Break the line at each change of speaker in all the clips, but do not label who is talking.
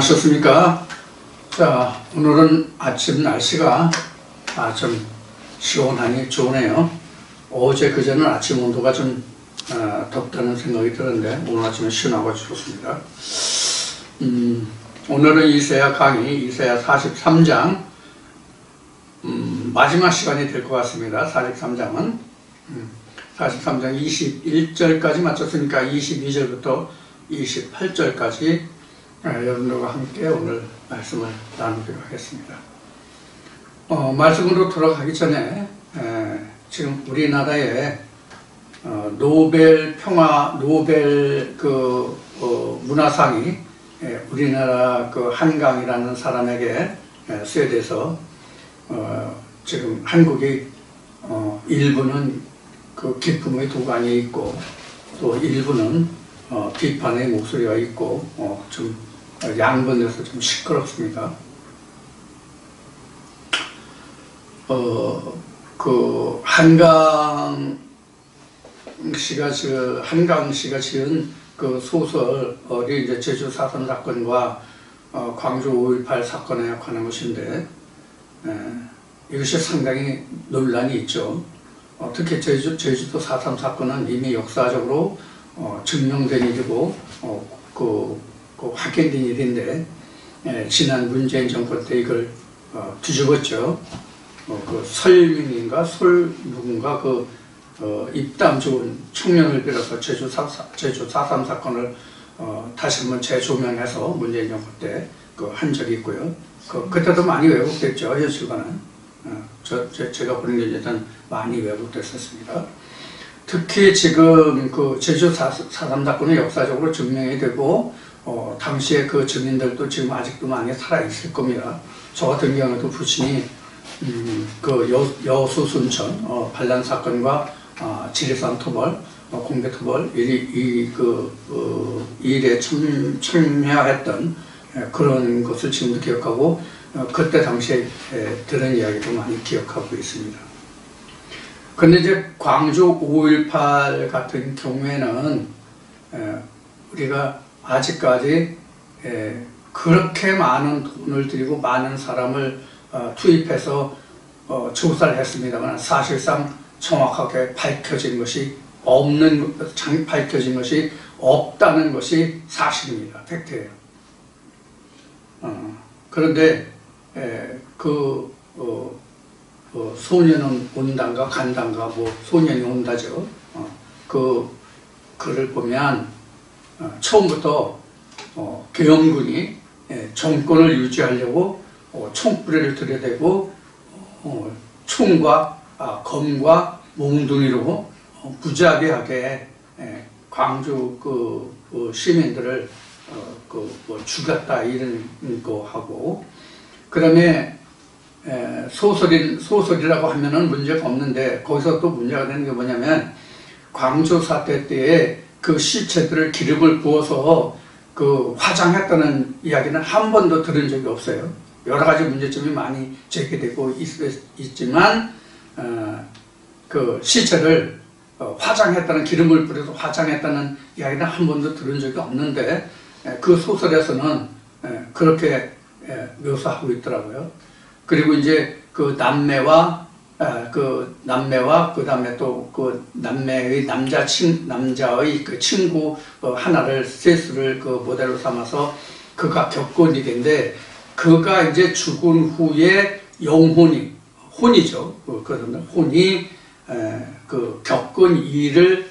안녕하셨습니까? 자, 오늘은 아침 날씨가 좀 시원하니 좋네요. 어제 그제는 아침 온도가 좀 덥다는 생각이 들었는데 오늘 아침에 시원하고 좋습니다. 오늘은 이사야 강의, 이사야 43장 마지막 시간이 될 것 같습니다. 43장은 43장 21절까지 마쳤으니까 22절부터 28절까지 여러분들과 함께 오늘 말씀을 나누도록 하겠습니다. 말씀으로 돌아가기 전에 지금 우리나라에 노벨 문화상이 우리나라 그 한강이라는 사람에게 수여돼서 지금 한국이 일부는 그 기쁨의 도가니에 있고 또 일부는 비판의 목소리가 있고 좀 양분해서 좀 시끄럽습니다. 그 한강 씨가 지은 그 소설이 이제 제주 4.3 사건과 광주 5.18 사건에 관한 것인데 이것이 상당히 논란이 있죠. 특히 제주도 4.3 사건은 이미 역사적으로 증명된 일이고 확인된 일인데 지난 문재인 정권 때 이걸 뒤집었죠. 그 설민인가 누군가 입담 좋은 청년을 빌어서 제주 4.3 사건을 다시 한번 재조명해서 문재인 정권 때 한 적이 있고요. 그때도 많이 왜곡됐죠. 현실과는. 제가 보는 게 일단 많이 왜곡됐었습니다. 특히 지금 그 제주 4.3 사건은 역사적으로 증명이 되고 당시에 그 증인들도 지금 아직도 많이 살아있을 겁니다. 저 같은 경우에도 부친이 그 여수 순천 반란 사건과 지리산 토벌, 공개 토벌 이 일에 참여했던 그런 것을 지금도 기억하고 그때 당시에 들은 이야기도 많이 기억하고 있습니다. 근데 이제 광주 5.18 같은 경우에는 우리가 아직까지 그렇게 많은 돈을 들이고 많은 사람을 투입해서 조사를 했습니다만 사실상 정확하게 밝혀진 것이 없다는 것이 사실입니다. 팩트예요. 그런데 소년은 온단가 간단가 소년이 온다죠. 그 글을 보면 처음부터 계엄군이 정권을 유지하려고 총부리를 들여대고 총과 검과 몽둥이로 무자비하게 광주 시민들을 죽였다 이런 거 하고 그다음에 소설이라고 하면은 문제가 없는데 거기서 또 문제가 되는 게 뭐냐면 광주 사태 때에 그 시체들을 기름을 부어서 화장했다는 이야기는 한 번도 들은 적이 없어요. 여러 가지 문제점이 많이 제기되고 있지만 그 시체를 화장했다는 기름을 뿌려서 화장했다는 이야기는 한 번도 들은 적이 없는데 그 소설에서는 그렇게 묘사하고 있더라고요. 그리고 이제 그 남매와 그다음에 또 그 남매의 남자의 그 친구 셋을 그 모델로 삼아서 그가 겪은 일인데 그가 이제 죽은 후에 혼이죠. 혼이 그 겪은 일을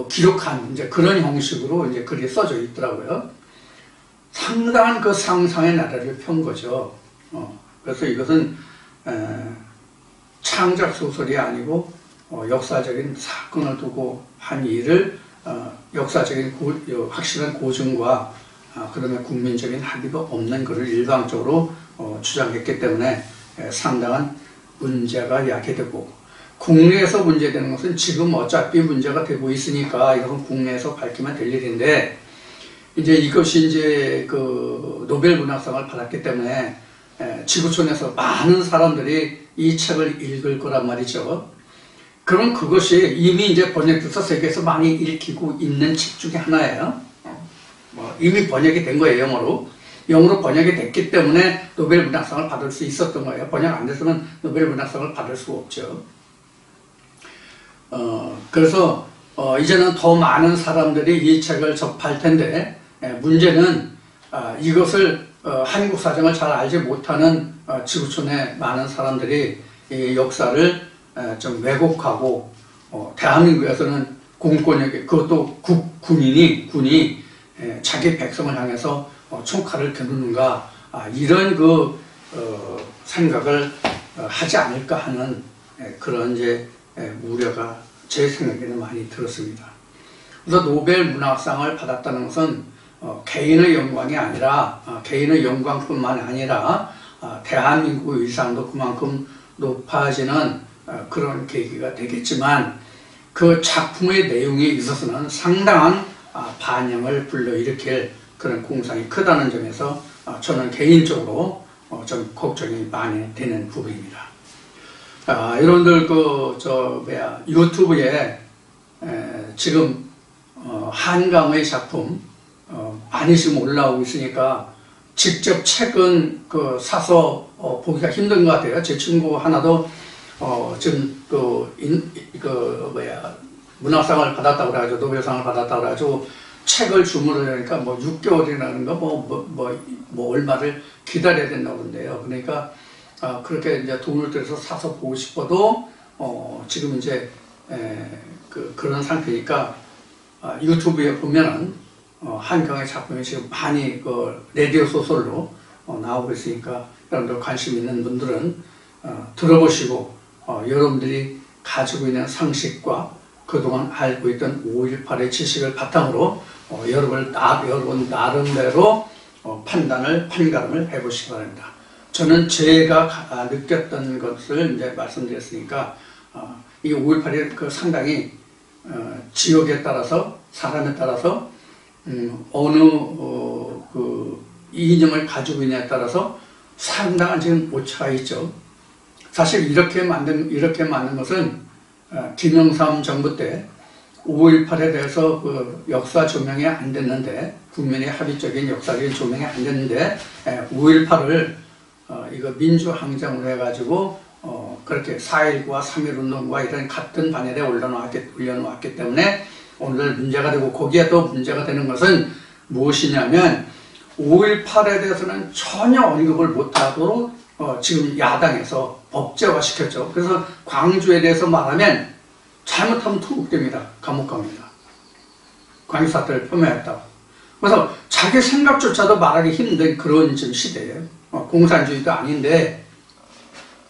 기록한 이제 그런 형식으로 이제 글이 써져 있더라고요. 상당한 그 상상의 나래를 편 거죠. 그래서 이것은 창작 소설이 아니고 역사적인 사건을 두고 한 일을 역사적인 확실한 고증과 그다음에 국민적인 합의가 없는 것을 일방적으로 주장했기 때문에 상당한 문제가 야기되고 국내에서 문제되는 것은 지금 어차피 문제가 되고 있으니까 이건 국내에서 밝히면 될 일인데 이제 이것이 이제 그 노벨 문학상을 받았기 때문에 지구촌에서 많은 사람들이 이 책을 읽을 거란 말이죠. 그럼 그것이 이미 이제 번역돼서 세계에서 많이 읽히고 있는 책 중에 하나예요. 이미 번역이 된 거예요, 영어로. 영어로 번역이 됐기 때문에 노벨 문학상을 받을 수 있었던 거예요. 번역 안 됐으면 노벨 문학상을 받을 수 없죠. 그래서 이제는 더 많은 사람들이 이 책을 접할 텐데, 문제는 이것을 한국 사정을 잘 알지 못하는 지구촌의 많은 사람들이 이 역사를 좀 왜곡하고, 대한민국에서는 공권력이, 그것도 군이 자기 백성을 향해서 총칼을 겨누는가, 이런 생각을 하지 않을까 하는 그런 이제 우려가 제 생각에는 많이 들었습니다. 그래서 노벨 문학상을 받았다는 것은 개인의 영광이 아니라, 개인의 영광뿐만 아니라 대한민국의 위상도 그만큼 높아지는 그런 계기가 되겠지만, 그 작품의 내용에 있어서는 상당한 반향을 불러일으킬 그런 공상이 크다는 점에서 저는 개인적으로 좀 걱정이 많이 되는 부분입니다. 여러분들 유튜브에 지금 한강의 작품 많이 지금 올라오고 있으니까 직접 책은 사서 보기가 힘든 것 같아요. 제 친구 하나도 지금 문학상을 받았다고 그래가지고, 노벨상을 받았다고 그래가지고 책을 주문하려니까 6개월이라는가 얼마를 기다려야 된다고 그러는데요. 그러니까 그렇게 이제 돈을 들여서 사서 보고 싶어도 지금 이제 그런 상태니까, 유튜브에 보면은 한강의 작품이 지금 많이 라디오 소설로 나오고 있으니까, 여러분들 관심 있는 분들은 들어보시고, 여러분들이 가지고 있는 상식과 그동안 알고 있던 5.18의 지식을 바탕으로 여러분 나름대로 판가름을 해보시기 바랍니다. 저는 제가 느꼈던 것을 이제 말씀드렸으니까, 이 5.18이 상당히 지역에 따라서, 사람에 따라서 어느 이념을 가지고 있냐에 따라서 상당한 지금 오차가 있죠. 사실 이렇게 만든 것은 김영삼 정부 때 5.18에 대해서 역사 조명이 안 됐는데, 국민의 합의적인 역사적인 조명이 안 됐는데, 5.18을 이거 민주항쟁으로 해가지고 그렇게 4.19와 3.1운동과 이런 같은 반열에 올려놓았기 때문에 오늘 문제가 되고, 거기에 또 문제가 되는 것은 무엇이냐면, 5.18에 대해서는 전혀 언급을 못하도록 지금 야당에서 법제화 시켰죠. 그래서 광주에 대해서 말하면 잘못하면 통국됩니다. 감옥 갑니다. 광주 사태를 폄훼했다고. 그래서 자기 생각조차도 말하기 힘든 그런 지금 시대예요. 공산주의도 아닌데.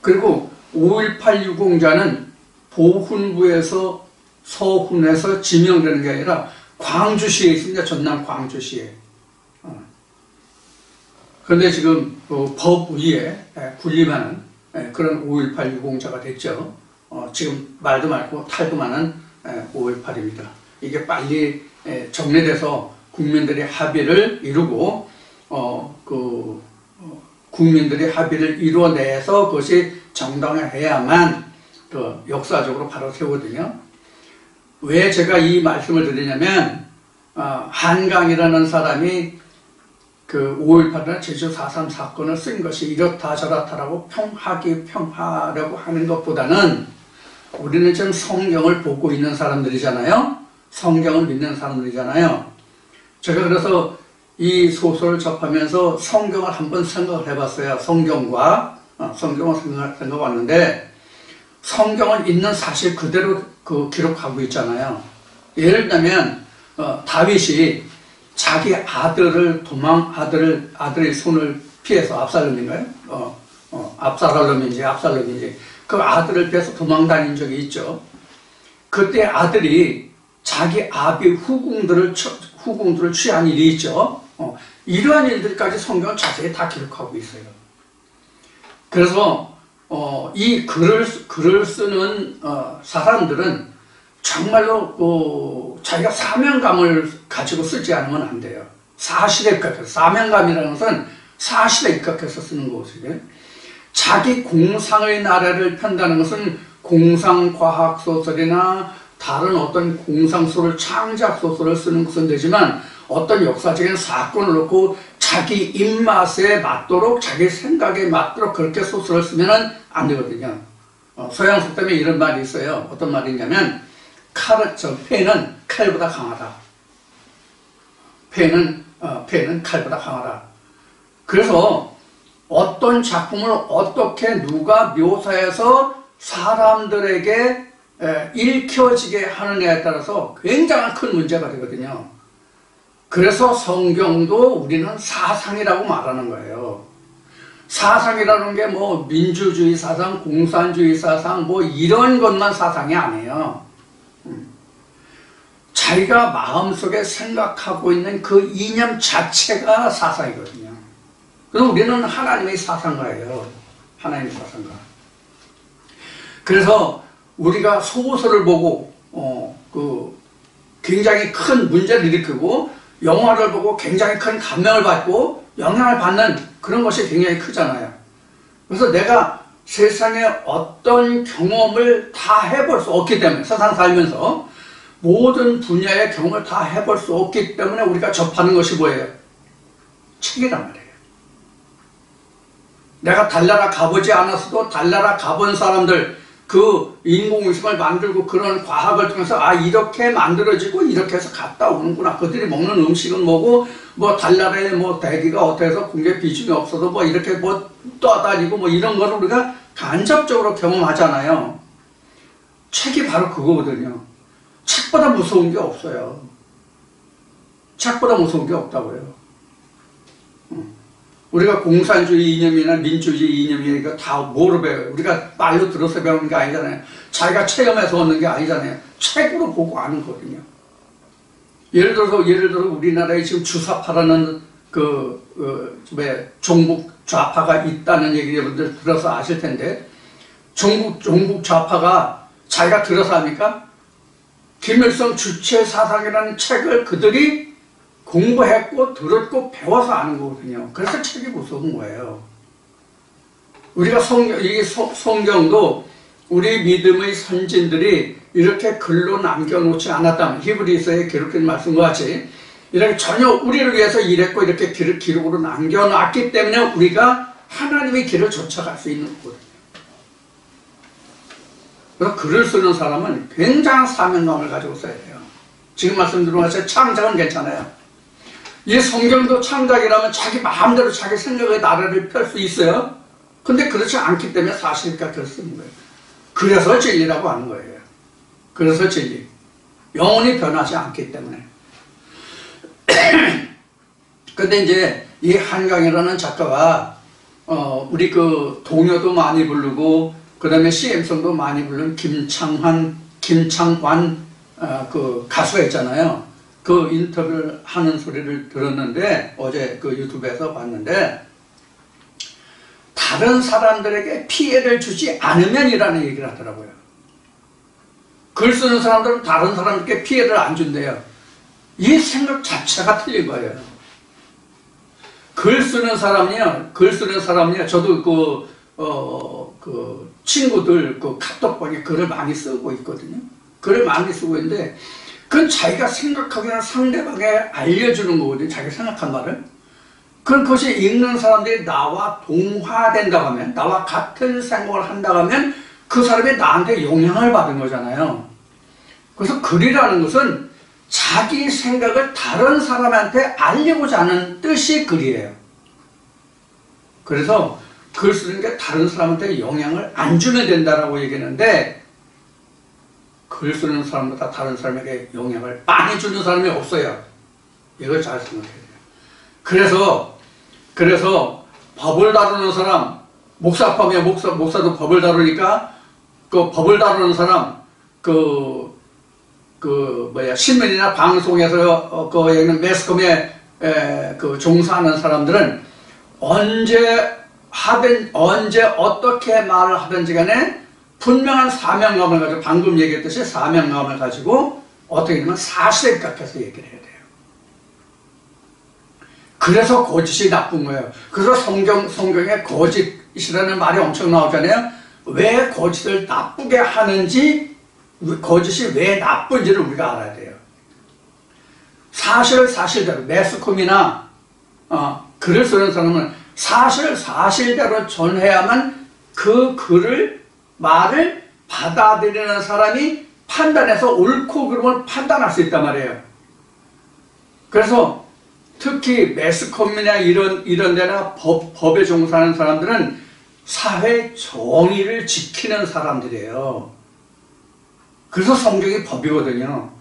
그리고 5.18 유공자는 보훈부에서 서훈에서 지명되는 게 아니라 광주시에 있습니다. 전남 광주시에. 그런데 지금 법위에 군림하는 그런 5.18 유공자가 됐죠. 지금 말도 많고 탈도 많은 5.18입니다. 이게 빨리 정리돼서 국민들의 합의를 이루고, 국민들의 합의를 이루어내서 그것이 정당화해야만 역사적으로 바로 세우거든요. 왜 제가 이 말씀을 드리냐면, 한강이라는 사람이 5.18이나 제주 4.3 사건을 쓴 것이 이렇다 저렇다라고 평하려고 하는 것보다는, 우리는 지금 성경을 보고 있는 사람들이잖아요. 성경을 믿는 사람들이잖아요. 제가 그래서 이 소설을 접하면서 성경을 한번 생각을 해봤어요. 성경을 생각해봤는데, 성경을 있는 사실 그대로 기록하고 있잖아요. 예를 들면 다윗이 자기 아들의 손을 피해서, 압살롬인가요? 압살롬인지 그 아들을 피해서 도망 다닌 적이 있죠. 그때 아들이 자기 아비 후궁들을 취한 일이 있죠. 이러한 일들까지 성경은 자세히 다 기록하고 있어요. 그래서 이 글을 쓰는 사람들은 정말로 자기가 사명감을 가지고 쓰지 않으면 안 돼요. 사실에 입각해서, 사명감이라는 것은 사실에 입각해서 쓰는 것이에요. 자기 공상의 나라를 편다는 것은 공상과학 소설이나 다른 어떤 공상소설, 창작 소설을 쓰는 것은 되지만, 어떤 역사적인 사건을 놓고 자기 입맛에 맞도록 자기 생각에 맞도록 그렇게 소설을 쓰면 안 되거든요. 서양서 때문에 이런 말이 있어요. 어떤 말이냐면 패는 칼보다 강하다. 패는 칼보다 강하다. 그래서 어떤 작품을 어떻게 누가 묘사해서 사람들에게 읽혀지게 하느냐에 따라서 굉장한 큰 문제가 되거든요. 그래서 성경도 우리는 사상이라고 말하는 거예요. 사상이라는 게 뭐 민주주의 사상, 공산주의 사상 뭐 이런 것만 사상이 아니에요. 자기가 마음속에 생각하고 있는 그 이념 자체가 사상이거든요. 그럼 우리는 하나님의 사상가예요. 하나님의 사상가. 그래서 우리가 소설을 보고 굉장히 큰 문제를 일으키고 영화를 보고 굉장히 큰 감명을 받고 영향을 받는 그런 것이 굉장히 크잖아요. 그래서 내가 세상에 어떤 경험을 다 해볼 수 없기 때문에 세상 살면서 모든 분야의 경험을 다 해볼 수 없기 때문에 우리가 접하는 것이 뭐예요? 책이란 말이에요. 내가 달나라 가보지 않았어도 달나라 가본 사람들 그 인공위성을 만들고 그런 과학을 통해서 아 이렇게 만들어지고 이렇게 해서 갔다 오는구나. 그들이 먹는 음식은 뭐고 뭐 달나라의 뭐 대기가 어때서 공개 비중이 없어도 뭐 이렇게 뭐 떠다니고 뭐 이런 걸 우리가 간접적으로 경험하잖아요. 책이 바로 그거거든요. 책보다 무서운 게 없어요. 책보다 무서운 게 없다고요. 우리가 공산주의 이념이나 민주주의 이념이니까 다 뭐로 배워요? 우리가 말로 들어서 배우는 게 아니잖아요. 자기가 체험해서 얻는 게 아니잖아요. 책으로 보고 아는 거거든요. 예를 들어서 우리나라에 지금 주사파라는 종북 좌파가 있다는 얘기 여러분들 들어서 아실 텐데, 종북 좌파가 자기가 들어서 합니까? 김일성 주체 사상이라는 책을 그들이 공부했고 들었고 배워서 아는 거거든요. 그래서 책이 무서운 거예요. 우리가 성경도 우리 믿음의 선진들이 이렇게 글로 남겨놓지 않았다면, 히브리서에 기록된 말씀과 같이 이렇게 전혀 우리를 위해서 일했고 이렇게 기록으로 남겨놨기 때문에 우리가 하나님의 길을 쫓아갈 수 있는 거거든요. 그래서 글을 쓰는 사람은 굉장한 사명감을 가지고 써야 돼요. 지금 말씀드린 것처럼 창작은 괜찮아요. 이 성경도 창작이라면 자기 마음대로 자기 생각의 나라를 펼 수 있어요. 근데 그렇지 않기 때문에 사실과 글을 쓰는 거예요. 그래서 진리라고 하는 거예요. 그래서 진리. 영원히 변하지 않기 때문에. 근데 이제 이 한강이라는 작가가 우리 그 동요도 많이 부르고 그 다음에 CM송도 많이 부른 김창완 그 가수가 있잖아요. 그 인터뷰를 하는 소리를 들었는데 어제 그 유튜브에서 봤는데 다른 사람들에게 피해를 주지 않으면이라는 얘기를 하더라고요. 글 쓰는 사람들은 다른 사람에게 피해를 안 준대요. 이 생각 자체가 틀린 거예요. 글 쓰는 사람이요. 저도 그 친구들 그 카톡방에 글을 많이 쓰고 있거든요. 글을 많이 쓰고 있는데 그건 자기가 생각하기는 상대방에 알려주는 거거든요. 자기가 생각한 말을. 그럼 그것이 읽는 사람들이 나와 동화된다고 하면, 나와 같은 생각을 한다고 하면 그 사람이 나한테 영향을 받은 거잖아요. 그래서 글이라는 것은 자기 생각을 다른 사람한테 알리고자 하는 뜻이 글이에요. 그래서 글 쓰는 게 다른 사람한테 영향을 안 주면 된다라고 얘기했는데 글 쓰는 사람보다 다른 사람에게 영향을 많이 주는 사람이 없어요. 이걸 잘 생각해야 돼요. 그래서 법을 다루는 사람, 목사도 법을 다루니까 그 법을 다루는 사람, 신문이나 방송에서 여기는 매스컴에 종사하는 사람들은 언제 어떻게 말을 하든지 간에 분명한 사명감을 가지고, 방금 얘기했듯이 사명감을 가지고 어떻게 되면 사실에 입각해서 얘기를 해야 돼요. 그래서 거짓이 나쁜 거예요. 그래서 성경에 거짓이라는 말이 엄청 나오잖아요. 왜 거짓을 나쁘게 하는지, 거짓이 왜 나쁜지를 우리가 알아야 돼요. 사실대로 매스컴이나 글을 쓰는 사람은 사실대로 전해야만 그 글을 말을 받아들이는 사람이 판단해서 옳고 그름을 판단할 수 있단 말이에요. 그래서 특히 매스컴이나 이런 데나 법에 종사하는 사람들은 사회 정의를 지키는 사람들이에요. 그래서 성경이 법이거든요.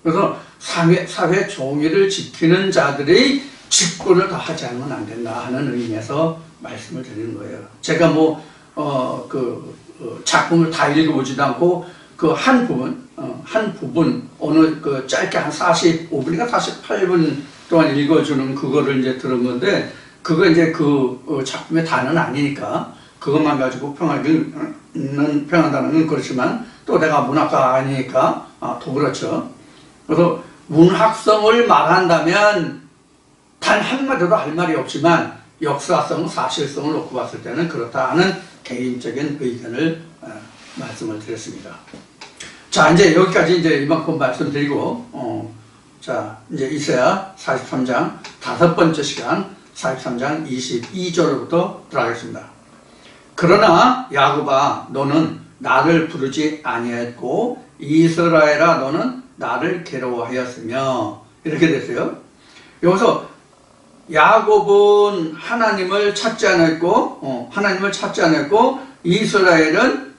그래서 사회 정의를 지키는 자들의 직분을 다 하지 않으면 안 된다 하는 의미에서 말씀을 드리는 거예요. 제가 작품을 다 읽어보지도 않고 그 한 부분 어느 짧게 한 45분인가 48분 동안 읽어주는 그거를 이제 들은 건데, 그거 이제 작품의 단어는 아니니까 그것만 가지고 평한다는 건 그렇지만, 또 내가 문학가 아니니까 또 그렇죠. 그래서 문학성을 말한다면 단 한마디도 할 말이 없지만 역사성, 사실성을 놓고 봤을 때는 그렇다 하는 개인적인 의견을 말씀을 드렸습니다. 자, 이제 여기까지 이제 이만큼 말씀드리고, 자, 이제 이사야 43장 5번째 시간 43장 22절부터 들어가겠습니다. 그러나 야곱아 너는 나를 부르지 아니했고 이스라엘아 너는 나를 괴로워하였으며, 이렇게 됐어요. 여기서 야곱은 하나님을 찾지 않았고, 이스라엘은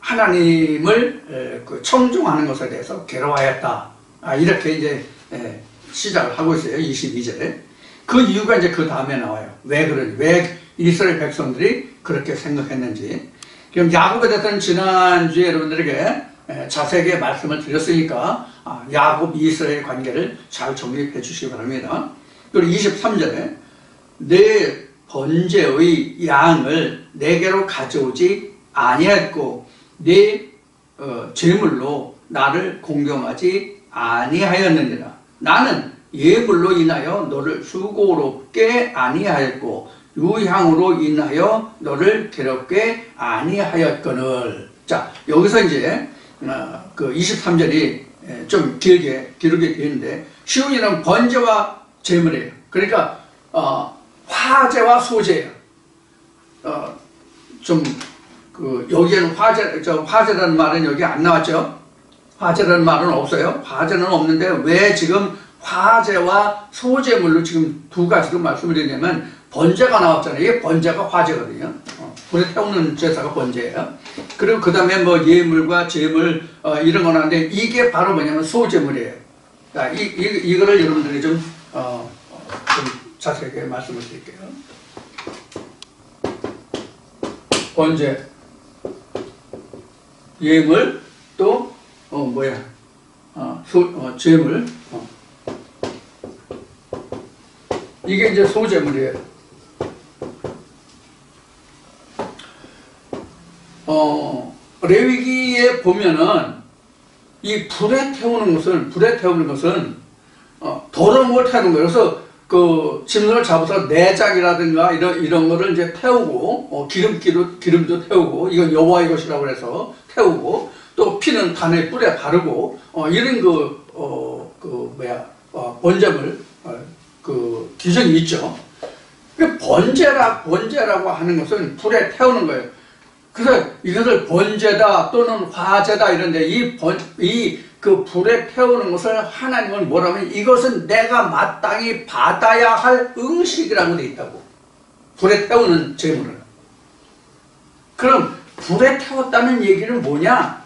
하나님을 청종하는 것에 대해서 괴로워하였다. 이렇게 이제 시작을 하고 있어요. 22절에. 그 이유가 이제 그 다음에 나와요. 왜 이스라엘 백성들이 그렇게 생각했는지. 그럼 야곱에 대해서는 지난주에 여러분들에게 자세하게 말씀을 드렸으니까 야곱 이스라엘 관계를 잘 정립해 주시기 바랍니다. 그리고 23절에 내 번제의 양을 내게로 가져오지 아니했고 내 제물로 나를 공경하지 아니하였느니라. 나는 예물로 인하여 너를 수고롭게 아니하였고 유향으로 인하여 너를 괴롭게 아니하였거늘. 자, 여기서 이제 그 23절이 좀 기르게 되어 있는데, 시온이는 번제와 제물이에요. 그러니까 화제와 소제예요. 여기에는 화제라는 말은 여기 안 나왔죠. 화제라는 말은 없어요. 화제는 없는데 왜 지금 화제와 소제물로 지금 두 가지로 말씀을 드리냐면, 번제가 나왔잖아요. 이게 번제가 화제거든요. 불에 태우는 제사가 번제예요. 그리고 그 다음에 예물과 제물 이런 거 나왔는데, 이게 바로 뭐냐면 소제물이에요. 자, 이거를 여러분들이 좀 자세하게 말씀을 드릴게요. 번제, 예물, 또 제물. 이게 이제 소제물이에요. 레위기에 보면은 이 불에 태우는 것은 더러운 걸 태우는 거예요. 그래서 그 짐승을 잡아서 내장이라든가 이런 거를 이제 태우고, 기름도 태우고, 이건 여호와의 것이라고 해서 태우고, 또 피는 단의 뿔에 바르고, 이런 번제물 규정이 있죠. 번제라고 하는 것은 불에 태우는 거예요. 그래서 이것을 번제다 또는 화제다 이런데, 그 불에 태우는 것을 하나님은 뭐라면 이것은 내가 마땅히 받아야 할 응식이라고 되어 있다고. 불에 태우는 제물은. 그럼 불에 태웠다는 얘기는 뭐냐?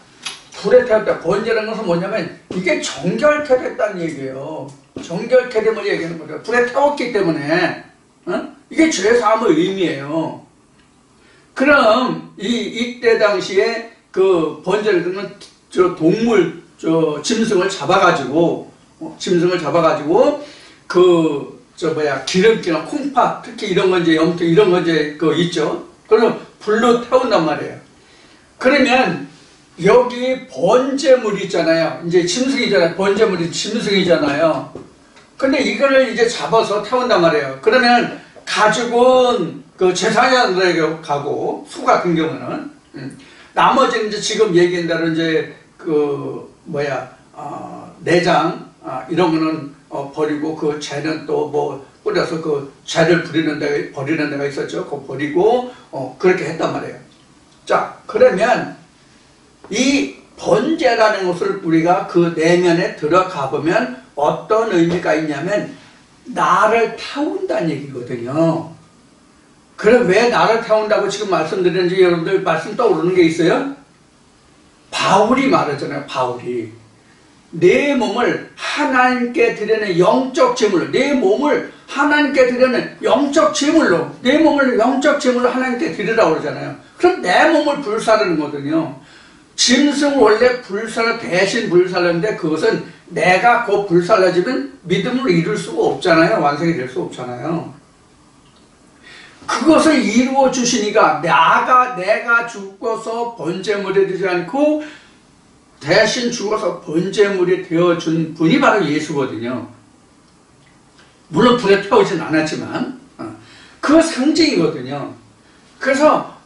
불에 태웠다. 번제라는 것은 뭐냐면 이게 정결케 됐다는 얘기예요. 정결케 됨을 얘기하는 거죠. 불에 태웠기 때문에 이게 죄사함의 의미예요. 그럼 이때 당시에 그 번제를 듣는 동물 짐승을 잡아가지고 기름기나 콩팥, 특히 이런 거 이제 염통 이런 거 이제 있죠. 그럼 불로 태운단 말이에요. 그러면 여기 번제물 있잖아요. 이제 짐승이잖아요. 번제물이 짐승이잖아요. 근데 이거를 이제 잡아서 태운단 말이에요. 그러면 가죽은 그 제사장들에게 가고, 소 같은 경우는 나머지는 이제 지금 얘기한 대로 이제 내장 이런 거는 버리고 그 재는 또 뭐 뿌려서 그 재를 버리는 데가 있었죠. 그거 버리고 그렇게 했단 말이에요. 자, 그러면 이 번제라는 것을 우리가 그 내면에 들어가 보면 어떤 의미가 있냐면 나를 태운다는 얘기거든요. 그럼 왜 나를 태운다고 지금 말씀드리는지 여러분들 말씀 떠오르는 게 있어요? 바울이 말하잖아요. 바울이 내 몸을 하나님께 드리는 영적 제물로, 내 몸을 하나님께 드리는 영적 제물로, 내 몸을 영적 제물로 하나님께 드리라고 그러잖아요. 그럼 내 몸을 불사르는 거거든요. 짐승을 원래 대신 불살랐는데 그것은 내가 그 불살라지면 믿음을 이룰 수가 없잖아요. 완성이 될 수 없잖아요. 그것을 이루어 주시니까 내가 죽어서 번제물이 되지 않고 대신 죽어서 번제물이 되어준 분이 바로 예수거든요. 물론 불에 태우진 않았지만 그 상징이거든요. 그래서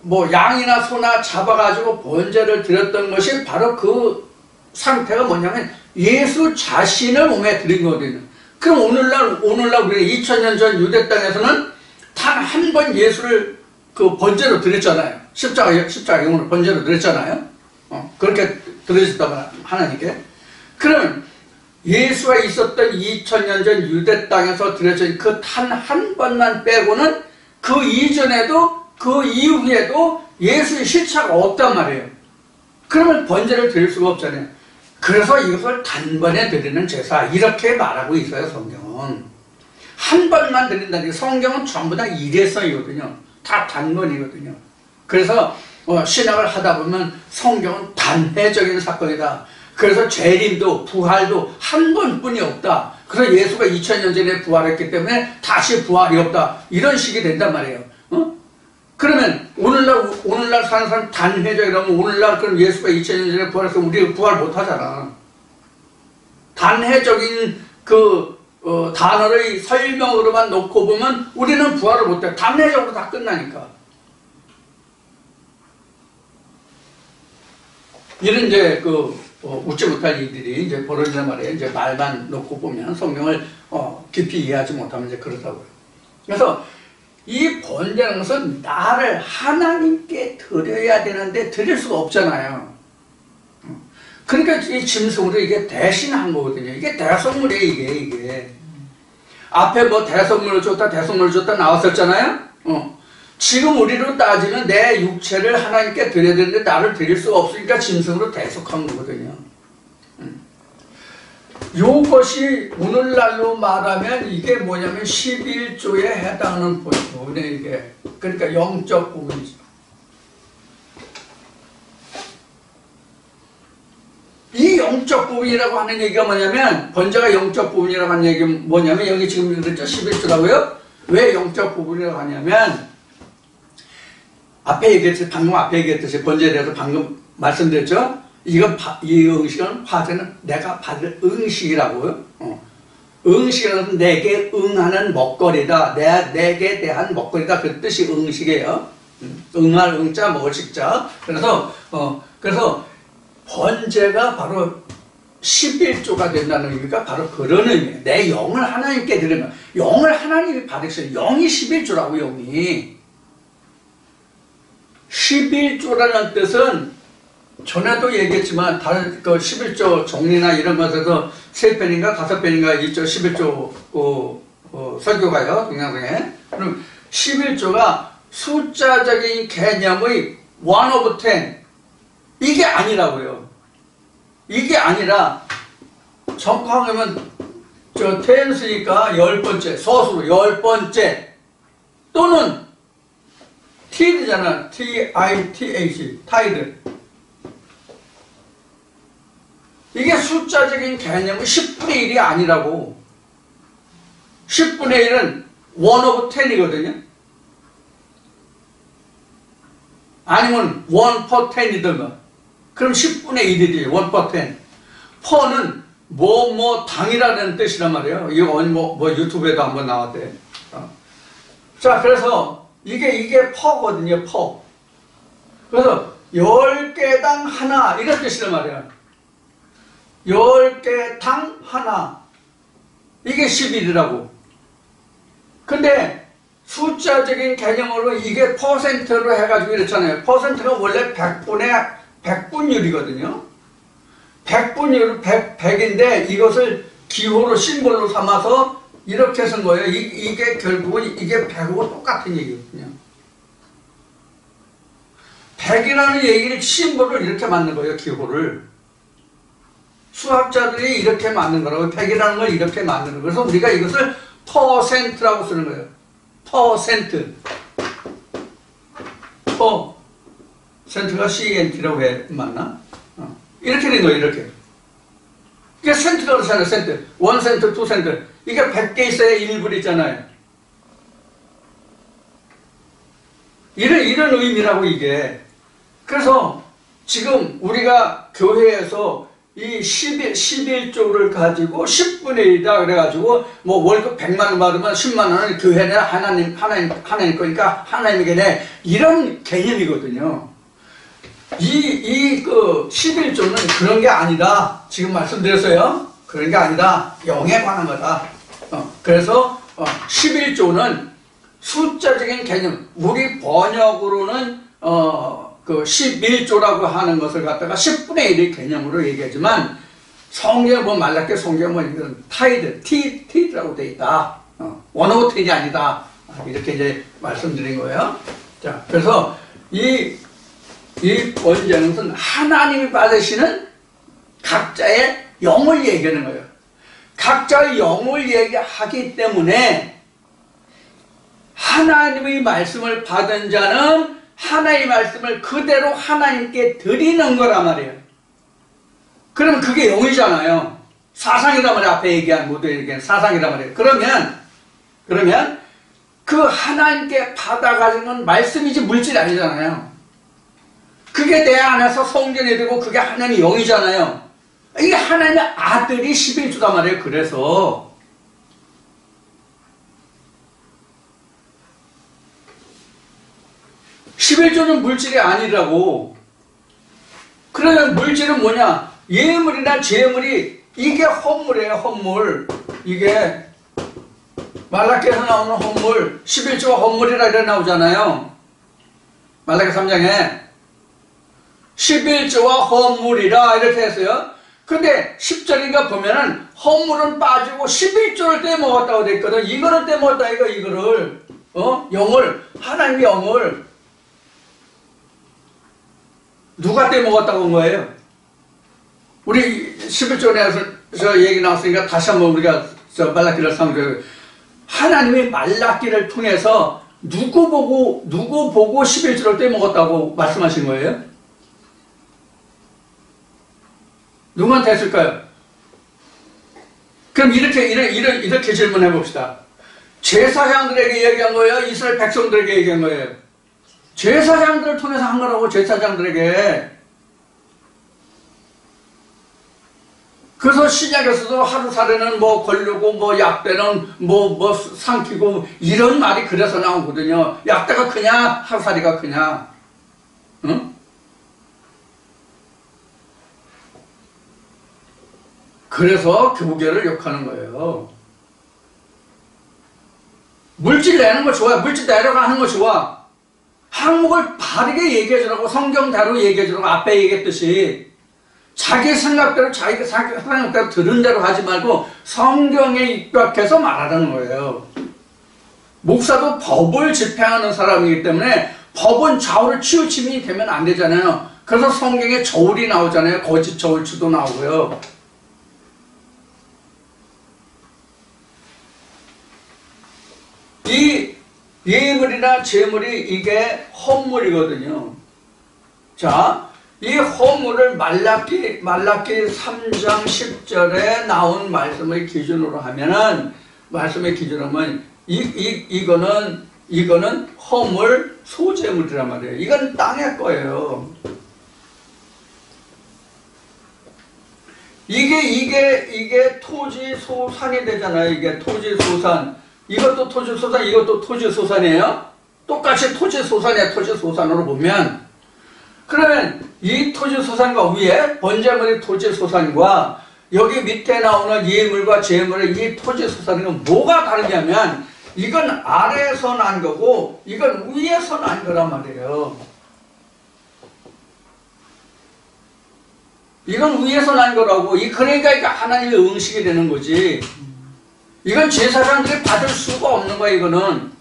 뭐 양이나 소나 잡아가지고 번제를 드렸던 것이 바로 그 상태가 뭐냐면 예수 자신을 몸에 드린 거거든요. 그럼 오늘날 우리가 2000년 전 유대 땅에서는 단 한 번 예수를 그 번제로 드렸잖아요. 십자가용으로 번제로 드렸잖아요. 그렇게 드려졌다면 하나님께. 그러면 예수가 있었던 2000년 전 유대 땅에서 드려진 그 단 한 번만 빼고는 그 이전에도 그 이후에도 예수의 실체가 없단 말이에요. 그러면 번제를 드릴 수가 없잖아요. 그래서 이것을 단번에 드리는 제사 이렇게 말하고 있어요. 성경은 한 번만 드린다는 게 성경은 전부 다 일회성이거든요. 다 단번이거든요. 그래서 신학을 하다 보면 성경은 단회적인 사건이다. 그래서 재림도 부활도 한 번뿐이 없다. 그래서 예수가 2000년 전에 부활했기 때문에 다시 부활이 없다. 이런 식이 된단 말이에요. 그러면 오늘날 사는 사람 단회적이라면 오늘날 그럼 예수가 2000년 전에 부활해서 우리 부활 못하잖아. 단회적인 단어의 설명으로만 놓고 보면 우리는 부활을 못해. 단회적으로 다 끝나니까. 이런 이제 웃지 못할 일들이 이제 벌어진단 말이에요. 이제 말만 놓고 보면 성경을 깊이 이해하지 못하면 이제 그렇다고요. 그래서 이 번제라는 것은 나를 하나님께 드려야 되는데 드릴 수가 없잖아요. 그러니까 이 짐승으로 이게 대신한 거거든요. 이게 대속물이에요, 이게. 앞에 뭐 대속물을 줬다 나왔었잖아요. 지금 우리로 따지면 내 육체를 하나님께 드려야 되는데 나를 드릴 수가 없으니까 짐승으로 대속한 거거든요. 요것이 오늘날로 말하면 이게 뭐냐면 11조에 해당하는 부분이 이게. 그러니까 영적 부분이죠. 이 영적 부분이라고 하는 얘기가 뭐냐면 번제가 영적 부분이라고 하는 얘기가 뭐냐면 여기 지금 그랬죠? 11조라고요? 왜 영적 부분이라고 하냐면 방금 앞에 얘기했듯이 번제에 대해서 방금 말씀드렸죠? 이 응식은 화제는 내가 받을 응식이라고요. 응식이라는 내게 응하는 먹거리다. 내게 대한 먹거리다. 그 뜻이 응식이에요. 응할 응자, 먹을 식자. 그래서 번제가 바로 11조가 된다는 의미가 바로 그런 의미예요. 내 영을 하나님께 드리면 영을 하나님이 받으셔요. 영이 11조라고 영이. 11조라는 뜻은 전에도 얘기했지만 다른 11조 종리나 이런 것에서 3편인가 5편인가 있죠. 11조 설교가요. 동영상에. 그럼 11조가 숫자적인 개념의 1 over 10 이게 아니라고요. 이게 아니라 정확하면 텐스니까 10번째 서술로 10번째 또는 티드잖아. T-I-T-H 타이드. 이게 숫자적인 개념은 10분의 1이 아니라고. 10분의 1은 1 over 10이거든요. 아니면 1 per 10이든가. 그럼 10분의 1이지. 1 per 10. 퍼는 당이라는 뜻이란 말이에요. 이거 뭐 유튜브에도 한번 나왔대. 자, 그래서 이게 퍼거든요. 퍼. 그래서 10개당 하나 이런 뜻이란 말이에요. 10개당 하나. 이게 11이라고. 근데 숫자적인 개념으로 이게 퍼센트로 해가지고 이렇잖아요. 퍼센트가 원래 100분율이거든요. 100인데 이것을 기호로 심볼로 삼아서 이렇게 쓴 거예요. 이게 결국은 이게 100하고 똑같은 얘기거든요. 100이라는 얘기를 심볼을 이렇게 만든 거예요. 기호를. 수학자들이 이렇게 만든 거라고. 100이라는 걸 이렇게 만드는 거예요. 그래서 우리가 이것을 퍼센트라고 쓰는 거예요. 퍼센트. 퍼센트가 CENT라고 해 맞나? 이렇게 된 거예요. 이렇게. 이게 센트가 그렇잖아요. 센트. 1센트, 2센트. 이게 100개 있어야 1불 있잖아요. 이런 의미라고 이게. 그래서 지금 우리가 교회에서 이 11조를 가지고 10분의 1이다 그래가지고 뭐 월급 100만 원 받으면 10만 원은 교회는 하나님 거니까 하나님에게 내 이런 개념이거든요. 그 11조는 그런 게 아니다. 지금 말씀드렸어요. 그런 게 아니다. 영에 관한 거다. 그래서 11조는 숫자적인 개념. 우리 번역으로는 그 11조라고 하는 것을 갖다가 10분의 1의 개념으로 얘기하지만 성경에 보면 말라기 성경에 보면 티드라고 되어 있다. 원오텐이 아니다. 이렇게 이제 말씀드린 거예요. 자, 그래서 이 원제는 것은 하나님이 받으시는 각자의 영을 얘기하는 거예요. 각자의 영을 얘기하기 때문에 하나님의 말씀을 받은 자는 하나님의 말씀을 그대로 하나님께 드리는 거란 말이에요. 그러면 그게 영이잖아요. 사상이란 말이에요. 앞에 얘기한 모두 얘기한 사상이란 말이에요. 그러면 그 하나님께 받아가는 건 말씀이지 물질이 아니잖아요. 그게 내 안에서 성전이 되고 그게 하나님의 영이잖아요. 이게 하나님의 아들이 11조단 말이에요. 그래서 (11조는) 물질이 아니라고. 그러면 물질은 뭐냐? 예물이나 재물이 이게 헌물이에요. 헌물. 이게 말라기에서 나오는 헌물 11조가 헌물이라 이래 나오잖아요. 말라기 3장에 11조와 헌물이라 이렇게 했어요. 근데 10절인가 보면은 헌물은 빠지고 11조를 떼먹었다고 됐거든. 이거를 떼먹었다 이거를 영을, 하나님의 영을 누가 떼먹었다고 한 거예요? 우리 11조에서 얘기 나왔으니까 다시 한번 우리가 말라기를 상고해요. 하나님이 말라기를 통해서 누구 보고 11조를 떼먹었다고 말씀하신 거예요? 누구한테 했을까요? 그럼 이렇게 질문해 봅시다. 제사장들에게 얘기한 거예요? 이스라엘 백성들에게 얘기한 거예요? 제사장들을 통해서 한 거라고. 제사장들에게. 그래서 신약에서도 하루살이는 뭐 걸르고 뭐 약대는 뭐 삼키고 이런 말이 그래서 나오거든요. 약대가 크냐 하루살이가 크냐. 응? 그래서 교계를 욕하는 거예요. 물질 내는 거 좋아요. 물질 내려가는 거 좋아. 항목을 바르게 얘기해주라고. 성경대로 얘기해주라고. 앞에 얘기했듯이 자기 생각대로 자기 생각대로 들은 대로 하지 말고 성경에 입각해서 말하라는 거예요. 목사도 법을 집행하는 사람이기 때문에 법은 좌우를 치우침이 되면 안 되잖아요. 그래서 성경에 저울이 나오잖아요. 거짓 저울추도 나오고요. 이 예물이나 재물이 이게 헌물이거든요. 자, 이 헌물을 말라기 3장 10절에 나온 말씀의 기준으로 하면은, 이거는 헌물 소재물이란 말이에요. 이건 땅의 거예요. 이게 토지 소산이 되잖아요. 이게 토지 소산. 이것도 토지 소산, 이것도 토지 소산이에요. 똑같이 토지 소산이야. 토지 소산으로 보면. 그러면 이 토지 소산과 위에 번제물의 토지 소산과 여기 밑에 나오는 예물과 제물의 이 토지 소산은 뭐가 다르냐면 이건 아래에서 난 거고 이건 위에서 난 거란 말이에요. 이건 위에서 난 거라고. 그러니까 이게 하나님의 응식이 되는 거지. 이건 제사장들이 받을 수가 없는 거야. 이거는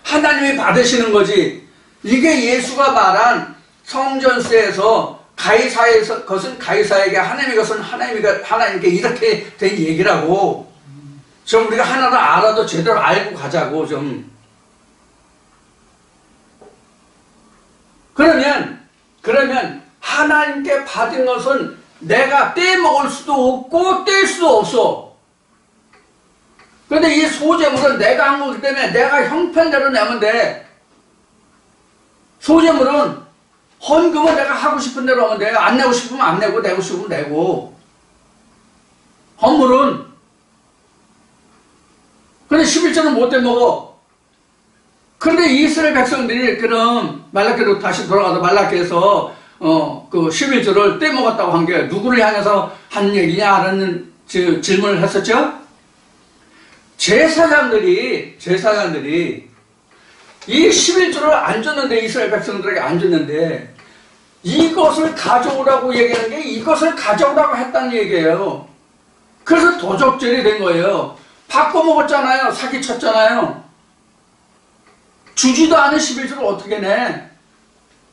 하나님이 받으시는 거지. 이게 예수가 말한 성전세에서 가이사에서 것은 가이사에게, 하나님의 것은 하나님께 이렇게 된 얘기라고. 좀 우리가 하나를 알아도 제대로 알고 가자고 좀. 그러면 하나님께 받은 것은 내가 떼먹을 수도 없고 뗄 수도 없어. 그런데 이 소재물은 내가 한 거기 때문에 내가 형편대로 내면 돼. 소재물은 헌금은 내가 하고 싶은 대로 하면 돼. 안 내고 싶으면 안 내고, 내고 싶으면 내고. 헌물은 근데 11조는 못 떼먹어. 그런데 이스라엘 백성들이 그럼 말라기로 다시 돌아가서 말라기에서 그 11조를 떼먹었다고 한 게 누구를 향해서 한 얘기냐 라는 질문을 했었죠. 제사장들이 이 11조를 안 줬는데, 이스라엘 백성들에게 안 줬는데 이것을 가져오라고 얘기하는 게 이것을 가져오라고 했다는 얘기예요. 그래서 도적질이 된 거예요. 바꿔 먹었잖아요. 사기쳤잖아요. 주지도 않은 11조를 어떻게 내?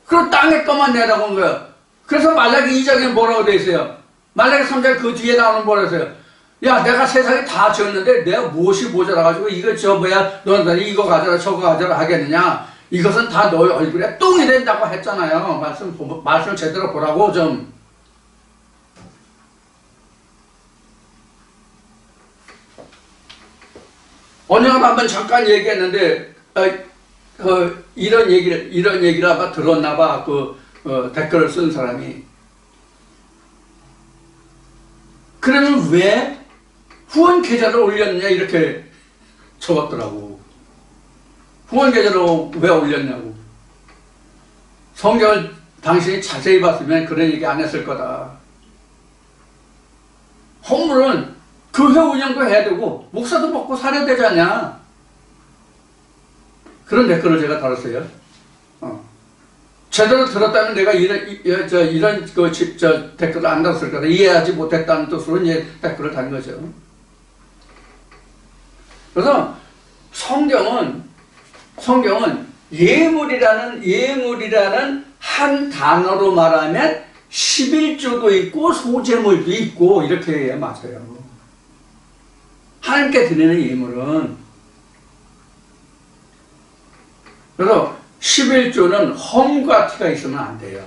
그럼 땅의 것만 내라고 한 거예요. 그래서 말라기 2장에 뭐라고 돼 있어요? 말라기 3장 그 뒤에 나오는 뭐라 했어요? 야, 내가 세상에 다 지었는데 내가 무엇이 모자라가지고 이거 너희들 이거 가져라 저거 가져라 하겠느냐? 이것은 다 너희 얼굴에 똥이 된다고 했잖아요. 말씀을 제대로 보라고 좀. 언젠가 한번 잠깐 얘기했는데 이런 얘기를 아마 들었나 봐. 댓글을 쓴 사람이. 그러면 왜 후원 계좌를 올렸느냐 이렇게 적었더라고. 후원 계좌를 왜 올렸냐고. 성경을 당신이 자세히 봤으면 그런 얘기 안 했을 거다. 헌물은 교회 운영도 해야 되고 목사도 먹고 살아야 되지 않냐. 그런 댓글을 제가 달았어요. 제대로 들었다면 내가 이런 댓글을 안 달았을 거다. 이해하지 못했다는 뜻으로 이제 댓글을 단 거죠. 그래서 성경은 예물이라는 한 단어로 말하면 11조도 있고 소재물도 있고 이렇게 해야 맞아요. 하나님께 드리는 예물은. 그래서 11조는 험과 티가 있으면 안 돼요.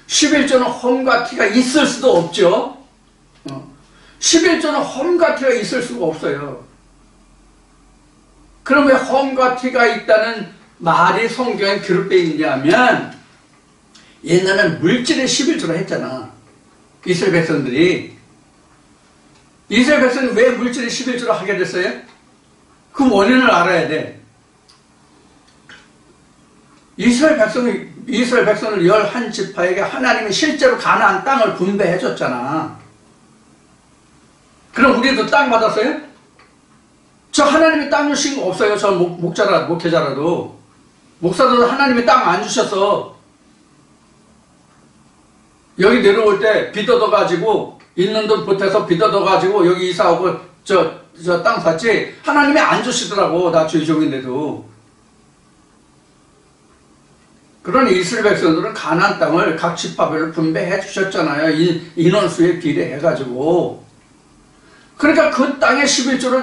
11조는 험과 티가 있을 수도 없죠. 11조는 험과 티가 있을 수가 없어요. 그럼 왜 험과 티가 있다는 말이 성경에 기록되어 있냐면 옛날에는 물질의 11조를 했잖아. 이스라엘 백성들이. 이스라엘 백성이 왜 물질의 11조를 하게 됐어요? 그 원인을 알아야 돼. 이스라엘 백성을 11지파에게 하나님이 실제로 가나안 땅을 분배해 줬잖아. 그럼 우리도 땅 받았어요? 저 하나님이 땅 주신 거 없어요. 저 목회자라도. 목사들도 하나님이 땅 안 주셨어. 여기 내려올 때 빚 얻어가지고 있는 돈 보태서 빚 얻어가지고 여기 이사하고 저 땅 샀지 하나님이 안 주시더라고. 나 주의종인데도. 그러니 이스라엘 백성들은 가나안 땅을 각 지파별로 분배해 주셨잖아요. 인원수에 비례해가지고. 그러니까 그 땅에 11조를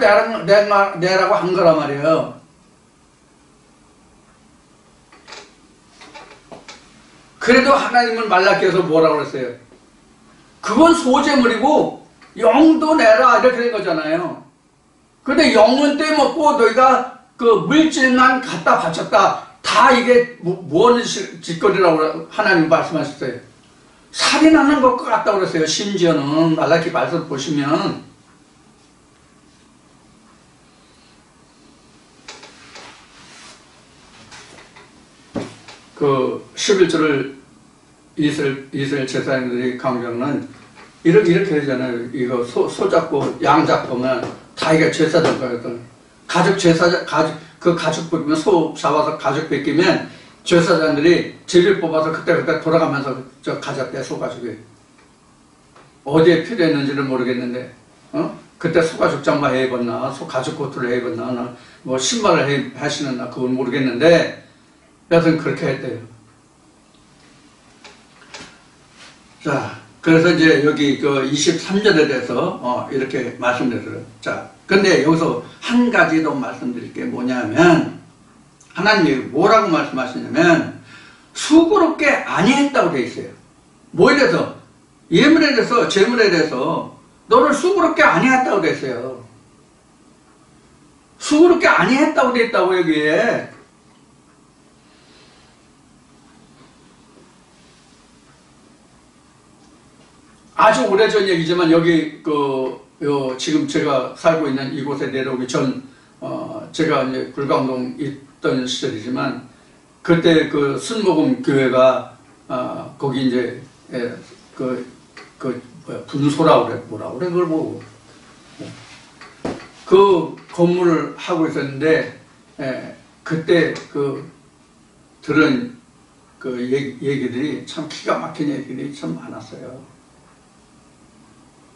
내라고 한 거란 말이에요. 그래도 하나님은 말라기에서 뭐라고 그랬어요? 그건 소재물이고 영도 내라 이렇게 된 거잖아요. 근데 영은 떼먹고 너희가 그 물질만 갖다 바쳤다. 다 이게 무엇을 짓거리라고 하나님 말씀하셨어요. 살인하는 것 같다고 그랬어요. 심지어는 말라기 말씀 보시면 그 11조를 이스라엘 제사장들이 강조하는 이렇게 되잖아요. 이거 소 잡고 양 잡으면 다 이게 제사장 거거든. 가족 제사장, 가족 뺏기면 소 잡아서 가족 뺏기면 제사장들이 제비를 뽑아서 그때 돌아가면서 저 가졌대, 소 가족이. 어디에 필요했는지는 모르겠는데, 그때 소 가죽 장마 해 입었나, 소 가죽 코트를 해 입었나, 뭐 신발을 하시는나, 그건 모르겠는데, 여튼 그렇게 했대요. 자, 그래서 이제 여기 그 23절에 대해서 이렇게 말씀드려요. 자, 근데 여기서 한 가지 더 말씀드릴 게 뭐냐면, 하나님이 뭐라고 말씀하시냐면, 수고롭게 아니했다고 돼 있어요. 뭐에 대해서? 예물에 대해서, 재물에 대해서, 너를 수고롭게 아니했다고 돼 있어요. 수고롭게 아니했다고 돼 있다고, 여기에. 아주 오래전 얘기지만 여기 지금 제가 살고 있는 이곳에 내려오기 전 제가 이제 불광동 있던 시절이지만 그때 그 순복음 교회가 거기 이제 분소라고 그래 뭐라 그래 그걸 보고 그 건물을 하고 있었는데 그때 들은 그 얘기들이 참 기가 막힌 얘기들이 참 많았어요.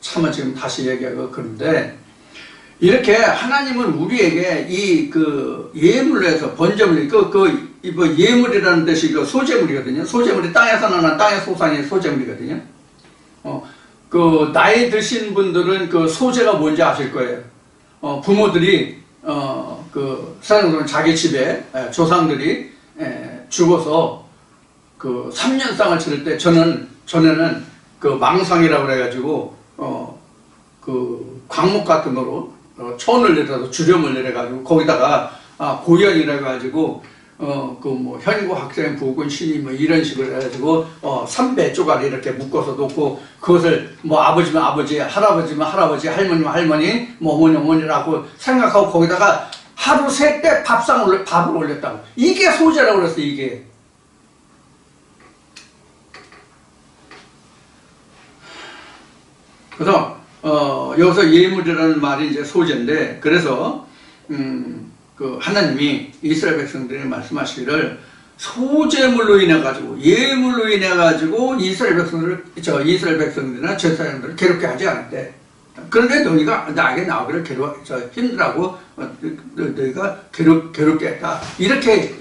차마 지금 다시 얘기하고 그런데 이렇게 하나님은 우리에게 이 예물로 해서 번제물 예물이라는 뜻이 소제물이거든요. 소제물이 땅에서 나는 땅의 소산이 소제물이거든요. 나이 드신 분들은 그 소제가 뭔지 아실 거예요. 부모들이 사람들은 자기 집에 조상들이 죽어서 3년상을 치를 때 전에는 망상이라고 그래가지고 광목 같은 거로 천을 내려서 주렴을 내려가지고 거기다가 고연이라 가지고 현구 학생 부군 신이 뭐 이런 식으로 해가지고 3배 쪼가리 이렇게 묶어서 놓고 그것을 뭐 아버지면 아버지, 할아버지면 할아버지, 할머니면 할머니, 뭐 어머니 어머니라고 생각하고 거기다가 하루 세 때 밥을 올렸다고. 이게 소제라고 그랬어. 이게. 그래서 여기서 예물이라는 말이 이제 소제인데, 그래서 하나님이 이스라엘 백성들이 말씀하시기를 소제물로 인해 가지고 예물로 인해 가지고 이스라엘 백성들이나 제사장들을 괴롭게 하지 않았대. 그런데 너희가 나에게 나오기를 힘들하고 너희가 괴롭게 했다. 이렇게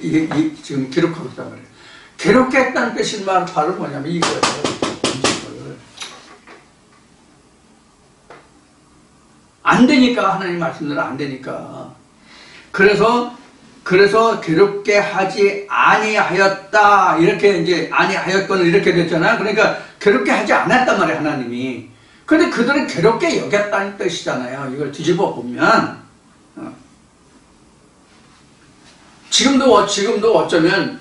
지금 기록하고 있단 말이에요. 괴롭게 했다는 뜻인 말 바로 뭐냐면 이거예요. 안 되니까, 하나님 말씀대로 안 되니까. 그래서 괴롭게 하지 아니하였다. 이렇게 이제 아니하였거든 이렇게 됐잖아요. 그러니까 괴롭게 하지 않았단 말이에요, 하나님이. 근데 그들은 괴롭게 여겼다는 뜻이잖아요. 이걸 뒤집어 보면. 지금도 어쩌면,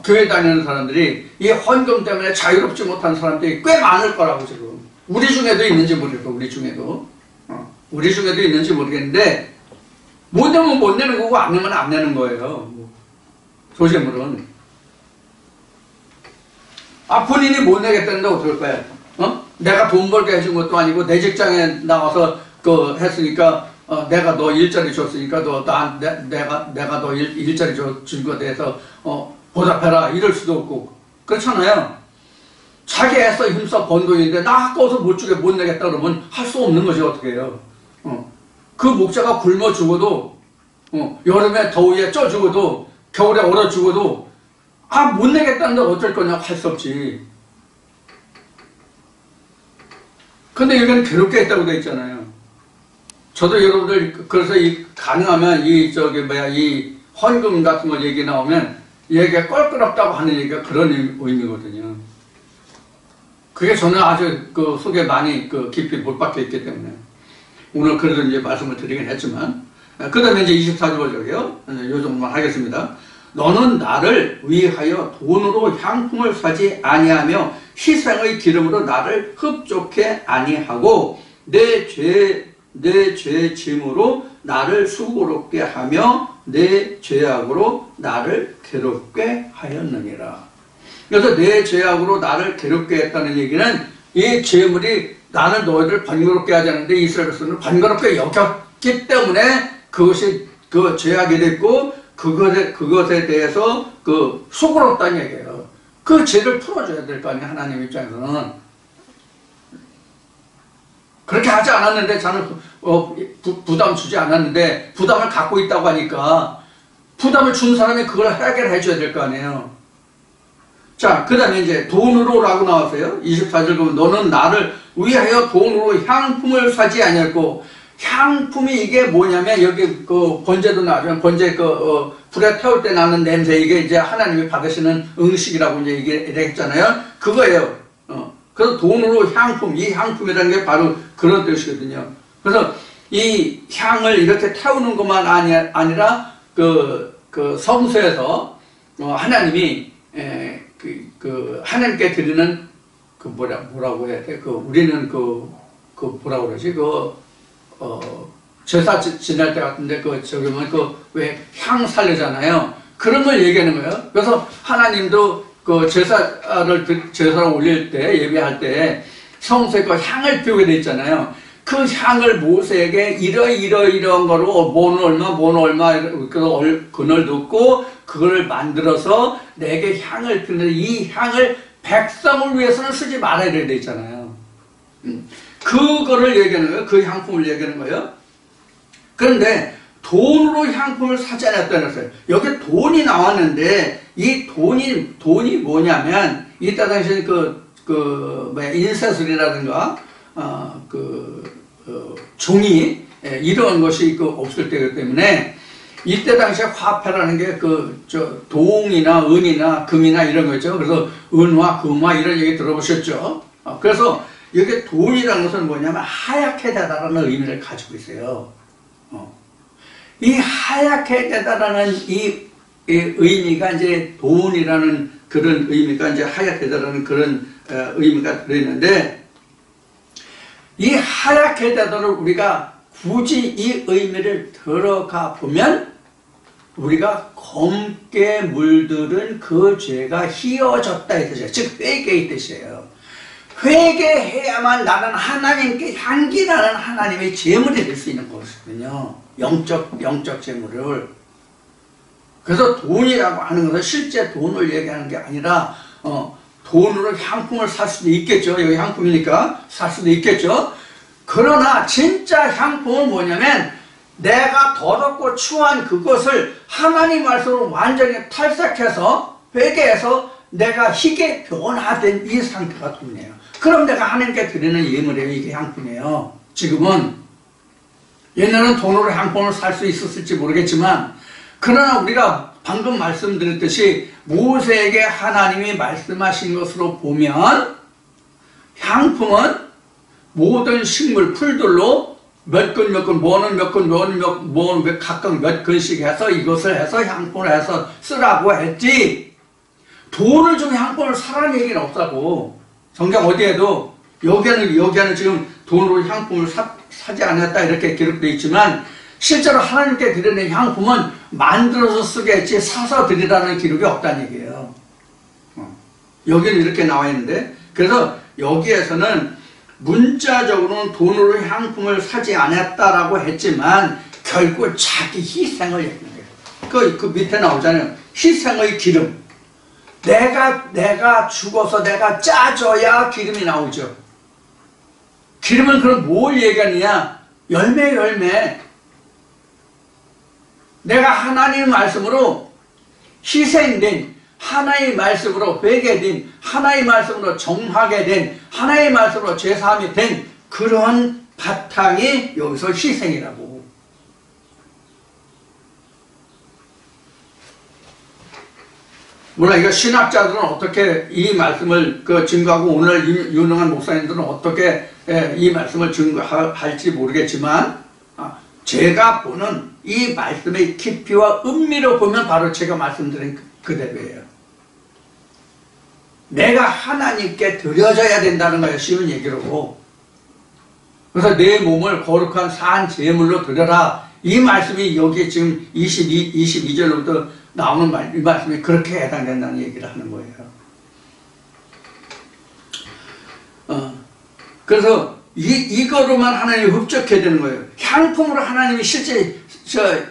교회 다니는 사람들이 이 헌금 때문에 자유롭지 못한 사람들이 꽤 많을 거라고 지금. 우리 중에도 있는지 모르겠고, 우리 중에도 있는지 모르겠는데, 못 내면 못 내는 거고, 안 내면 안 내는 거예요. 소제물은. 본인이 못 내겠다는데 어떨 거야? 내가 돈 벌게 해준 것도 아니고, 내 직장에 나와서 했으니까, 내가 너 일자리 줬으니까, 내가 너 일자리 준 거에 대해서, 보답해라. 이럴 수도 없고. 그렇잖아요. 자기 애써 힘써 번 돈인데, 나 아까워서 못 내겠다 그러면 할 수 없는 거지, 어떻게 해요. 그 목자가 굶어 죽어도, 여름에 더위에 쪄 죽어도, 겨울에 얼어 죽어도, 못 내겠다는데 어쩔 거냐고 할 수 없지. 근데 여기는 괴롭게 했다고 돼 있잖아요. 저도 여러분들, 그래서 가능하면 이 헌금 같은 거 얘기 나오면, 얘기가 껄끄럽다고 하는 얘기가 그런 의미거든요. 그게 저는 아주 속에 많이 깊이 못 박혀 있기 때문에. 오늘 그래도 이제 말씀을 드리긴 했지만, 그 다음에 이제 24절이요. 요 정도만 하겠습니다. 너는 나를 위하여 돈으로 향품을 사지 아니하며 희생의 기름으로 나를 흡족해 아니하고 내 죄 짐으로 나를 수고롭게 하며 내 죄악으로 나를 괴롭게 하였느니라. 그래서 내 죄악으로 나를 괴롭게 했다는 얘기는 이 죄물이 나는 너희들 번거롭게 하지 않는데 이스라엘 백성을 번거롭게 여겼기 때문에 그것이 그 죄악이 됐고 그것에 대해서 그 수고롭다는 얘기예요. 그 죄를 풀어줘야 될 거 아니에요. 하나님 입장에서는. 그렇게 하지 않았는데 저는 부담 주지 않았는데 부담을 갖고 있다고 하니까 부담을 준 사람이 그걸 해결해 줘야 될 거 아니에요. 자, 그 다음에 이제 돈으로 라고 나왔어요. 24절 보면 너는 나를 위하여 돈으로 향품을 사지 아니했고, 향품이 이게 뭐냐면 여기 그 번제도 나오면 번제 불에 태울 때 나는 냄새, 이게 이제 하나님이 받으시는 음식이라고 이제 얘기했잖아요. 그거예요. 그래서 돈으로 향품, 이 향품이라는 게 바로 그런 뜻이거든요. 그래서 이 향을 이렇게 태우는 것만 아니라 그 성소에서 하나님이 하나님께 드리는 뭐라고 해야 돼? 우리는 뭐라고 그러지? 제사 지낼 때 같은데 저기 왜 향 살려잖아요. 그런 걸 얘기하는 거예요. 그래서 하나님도 제사를 올릴 때, 예배할 때 성소에 향을 피우게 돼 있잖아요. 그 향을 모세에게 이러한 거로 뭐는 얼마 그늘 넣고 그걸 만들어서 내게 향을 피우는데 이 향을 백성을 위해서는 쓰지 말아야 돼 있잖아요. 그거를 얘기하는 거예요. 그 향품을 얘기하는 거예요. 그런데 돈으로 향품을 사지 않았다는 거예요. 여기 돈이 나왔는데 이 돈이 뭐냐면 이때 당시에 인쇄술이라든가 종이 이런 것이 없을 때이기 때문에 이때 당시에 화폐라는 게 동이나 은이나 금이나 이런 거 있죠. 그래서 은화, 금화 이런 얘기 들어보셨죠. 그래서 여기 돈이라는 것은 뭐냐면 하얗게 되다라는 의미를 가지고 있어요. 이 하얗게 되다라는 이 의미가 이제 돈이라는 그런 의미가 이제 하얗게 되다라는 그런 의미가 들어있는데, 이 하얗게 되다를 우리가 굳이 이 의미를 들어가 보면 우리가 검게 물들은 그 죄가 희어졌다 이 뜻이에요. 즉 회개의 뜻이에요. 회개해야만 나는 하나님께 향기나는 하나님의 제물이 될 수 있는 것이거든요. 영적 제물을. 그래서 돈이라고 하는 것은 실제 돈을 얘기하는 게 아니라 돈으로 향품을 살 수도 있겠죠. 여기 향품이니까 살 수도 있겠죠. 그러나 진짜 향품은 뭐냐면 내가 더럽고 추한 그것을 하나님 말씀으로 완전히 탈색해서 회개해서 내가 희게 변화된 이 상태가 돈이에요. 그럼 내가 하나님께 드리는 예물이에요. 이게 향품이에요. 지금은 옛날에는 돈으로 향품을 살 수 있었을지 모르겠지만, 그러나 우리가 방금 말씀드렸듯이 모세에게 하나님이 말씀하신 것으로 보면 향품은 모든 식물, 풀들로 몇 근, 뭐는 각각 몇 근씩 해서 이것을 해서 향품을 해서 쓰라고 했지, 돈을 주고 향품을 사라는 얘기는 없다고. 성경 어디에도 여기에는 지금 돈으로 향품을 사지 않았다 이렇게 기록되어 있지만, 실제로 하나님께 드리는 향품은 만들어서 쓰겠지 사서 드리라는 기록이 없다는 얘기예요. 여기는 이렇게 나와 있는데, 그래서 여기에서는 문자적으로는 돈으로 향품을 사지 않았다라고 했지만 결국 자기 희생을 얘기해요. 그 밑에 나오잖아요. 희생의 기름. 내가 죽어서 내가 짜져야 기름이 나오죠. 기름은 그럼 뭘 얘기하느냐? 열매. 내가 하나님의 말씀으로 희생된, 하나의 말씀으로 회개된, 하나의 말씀으로 정하게 된, 하나의 말씀으로 제사함이 된 그런 바탕이 여기서 희생이라고. 물론 이거 신학자들은 어떻게 이 말씀을 증거하고 오늘 유능한 목사님들은 어떻게 이 말씀을 증거할지 모르겠지만, 제가 보는 이 말씀의 깊이와 은미로 보면 바로 제가 말씀드린 그대로예요. 내가 하나님께 드려져야 된다는 거예요. 쉬운 얘기로. 그래서 내 몸을 거룩한 산 제물로 드려라. 이 말씀이 여기 지금 22절로부터 나오는 이 말씀이 그렇게 해당된다는 얘기를 하는 거예요. 그래서 이거로만 하나님이 흡족해야 되는 거예요. 향품으로 하나님이 실제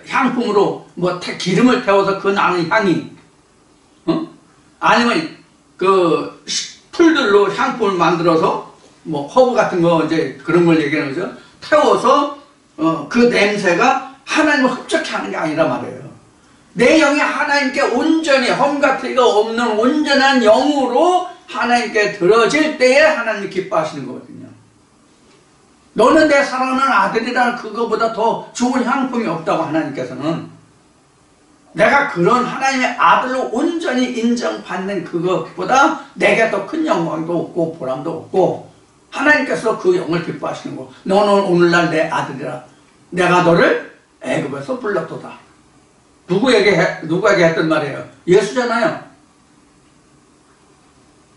향품으로 뭐 기름을 태워서 그 나는 향이 아니면 그 풀들로 향품을 만들어서 뭐 허브 같은 거 이제 그런 걸 얘기하는 거죠. 태워서 그 냄새가 하나님을 흡족해 하는 게 아니라 말이에요. 내 영이 하나님께 온전히 험과 티가 없는 온전한 영으로 하나님께 들어질 때에 하나님이 기뻐하시는 거거든요. 너는 내 사랑하는 아들이라는 그거보다 더 좋은 향품이 없다고 하나님께서는. 내가 그런 하나님의 아들로 온전히 인정받는 그것보다 내게 더 큰 영광도 없고 보람도 없고 하나님께서 그 영을 기뻐하시는 거. 너는 오늘날 내 아들이라. 내가 너를 애굽에서 불렀도다. 누구에게 했던 말이에요? 예수잖아요.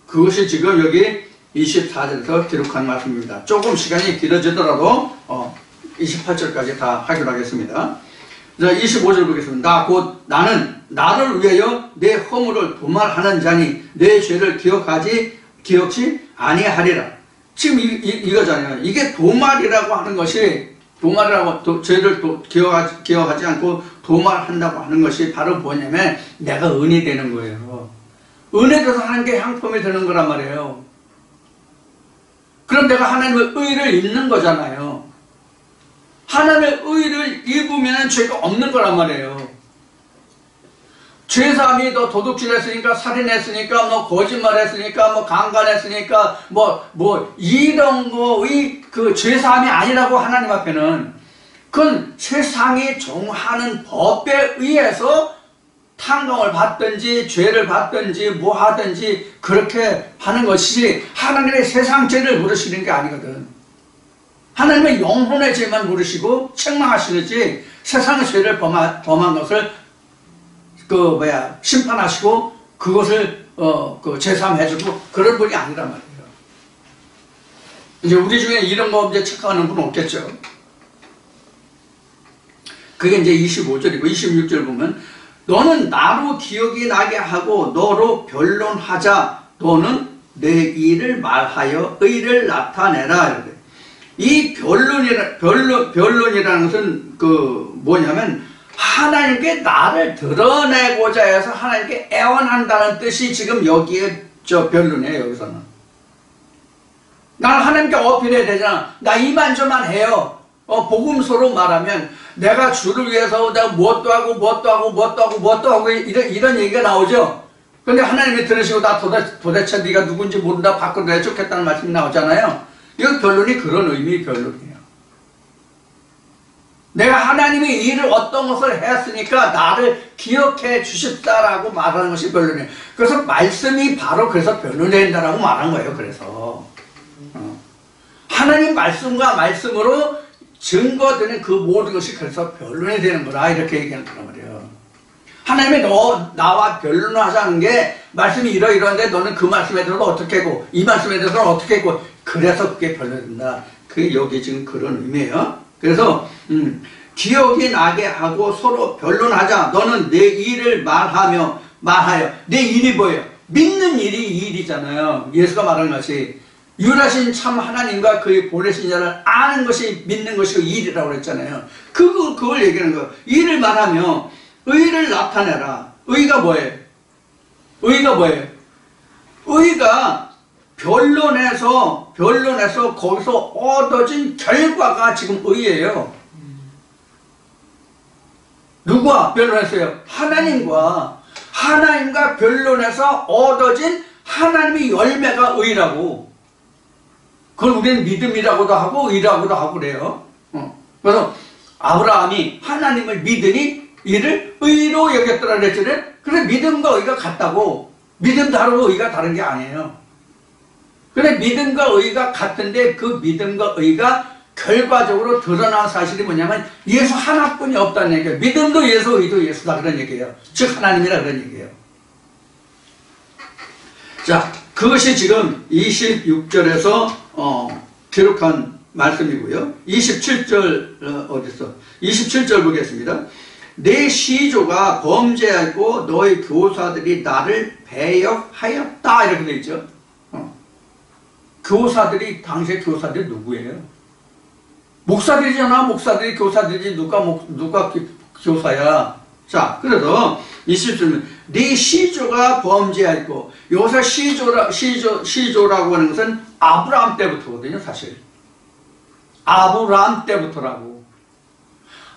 그것이 지금 여기 24절에서 기록한 말씀입니다. 조금 시간이 길어지더라도 28절까지 다 하기로 하겠습니다. 자, 25절 보겠습니다. 나는 나를 위하여 내 허물을 도말하는 자니 내 죄를 기억지 아니하리라. 지금 이거잖아요. 이게 도말이라고 하는 것이 죄를 기억하지 않고 도말한다고 하는 것이 바로 뭐냐면 내가 은이 되는 거예요. 은에 들어서 하나님께 향품이 되는 거란 말이에요. 그럼 내가 하나님의 의를 입는 거잖아요. 하나님의 의를 입으면 죄가 없는 거란 말이에요. 죄사함이 너 도둑질했으니까, 살인했으니까, 뭐 거짓말했으니까, 뭐 강간했으니까, 뭐 이런 거의 그 죄사함이 아니라고 하나님 앞에는. 그건 세상이 정하는 법에 의해서 탕감을 받든지 죄를 받든지 뭐 하든지 그렇게 하는 것이지 하나님의 세상 죄를 물으시는 게 아니거든. 하나님의 영혼의 죄만 물으시고 책망하시는지 세상의 죄를 범한 것을 심판하시고 그것을 제삼해주고 그런 분이 아니란 말이에요. 이제 우리 중에 이런 거 이제 체크하는 분 없겠죠. 그게 이제 25절이고 26절 보면 너는 나로 기억이 나게 하고 너로 변론하자. 너는 내 일을 말하여 의를 나타내라. 이 변론이라는 것은 뭐냐면 하나님께 나를 드러내고자 해서 하나님께 애원한다는 뜻이 지금 여기에 변론이에요. 여기서는 나는 하나님께 어필해야 되잖아. 나 이만저만 해요. 복음서로 말하면 내가 주를 위해서 내가 무엇도 하고 이런 얘기가 나오죠. 그런데 하나님이 들으시고 나 도대체 네가 누군지 모른다 밖으로 내쫓겠다는 말씀이 나오잖아요. 이거 변론이 그런 의미의 변론이에요. 내가 하나님의 일을 어떤 것을 했으니까 나를 기억해 주십사라고 말하는 것이 변론이에요. 그래서 말씀이 바로 그래서 변론이 된다라고 말한 거예요. 그래서 하나님 말씀과 말씀으로 증거되는 그 모든 것이 그래서 변론이 되는 거라 이렇게 얘기하는 거란 말이에요. 하나님이 나와 변론을 하자는 게 말씀이 이러이러한데 너는 그 말씀에 대해서 어떻게 했고 이 말씀에 대해서는 어떻게 했고 그래서 그게 변론이 된다. 그게 여기 지금 그런 의미예요. 그래서 기억이 나게 하고 서로 변론하자. 너는 내 일을 말하여 내 일이 뭐예요? 믿는 일이 이 일이잖아요. 예수가 말한 것이 유일하신 참 하나님과 그의 보내신 자를 아는 것이 믿는 것이 일이라고 그랬잖아요. 그걸 얘기하는 거예요. 일을 말하며 의를 나타내라. 의가 뭐예요? 의가 변론해서 거기서 얻어진 결과가 지금 의예요. 누구와 변론했어요? 하나님과 변론해서 얻어진 하나님의 열매가 의라고. 그걸 우리는 믿음이라고도 하고 의라고도 하고 그래요. 그래서 아브라함이 하나님을 믿으니 이를 의로 여겼더라 그랬잖아요. 그래서 믿음과 의가 같다고. 믿음 다르고 의가 다른 게 아니에요. 근데 믿음과 의가 같은데 그 믿음과 의가 결과적으로 드러난 사실이 뭐냐면 예수 하나뿐이 없다는 얘기예요. 믿음도 예수, 의도 예수다 그런 얘기예요. 즉 하나님이라 그런 얘기예요. 자, 그것이 지금 26절에서 기록한 말씀이고요. 27절 어딨어? 27절 보겠습니다. 내 시조가 범죄하고 너희 교사들이 나를 배역하였다 이렇게 되어 있죠. 교사들이, 당시의 교사들이 누구예요? 목사들이잖아. 목사들이 교사들이지 누가 교사야. 자, 그래서 27절 네 시조가 범죄하였고, 여기서 시조라고 하는 것은 아브라함 때부터거든요. 사실 아브라함 때부터라고.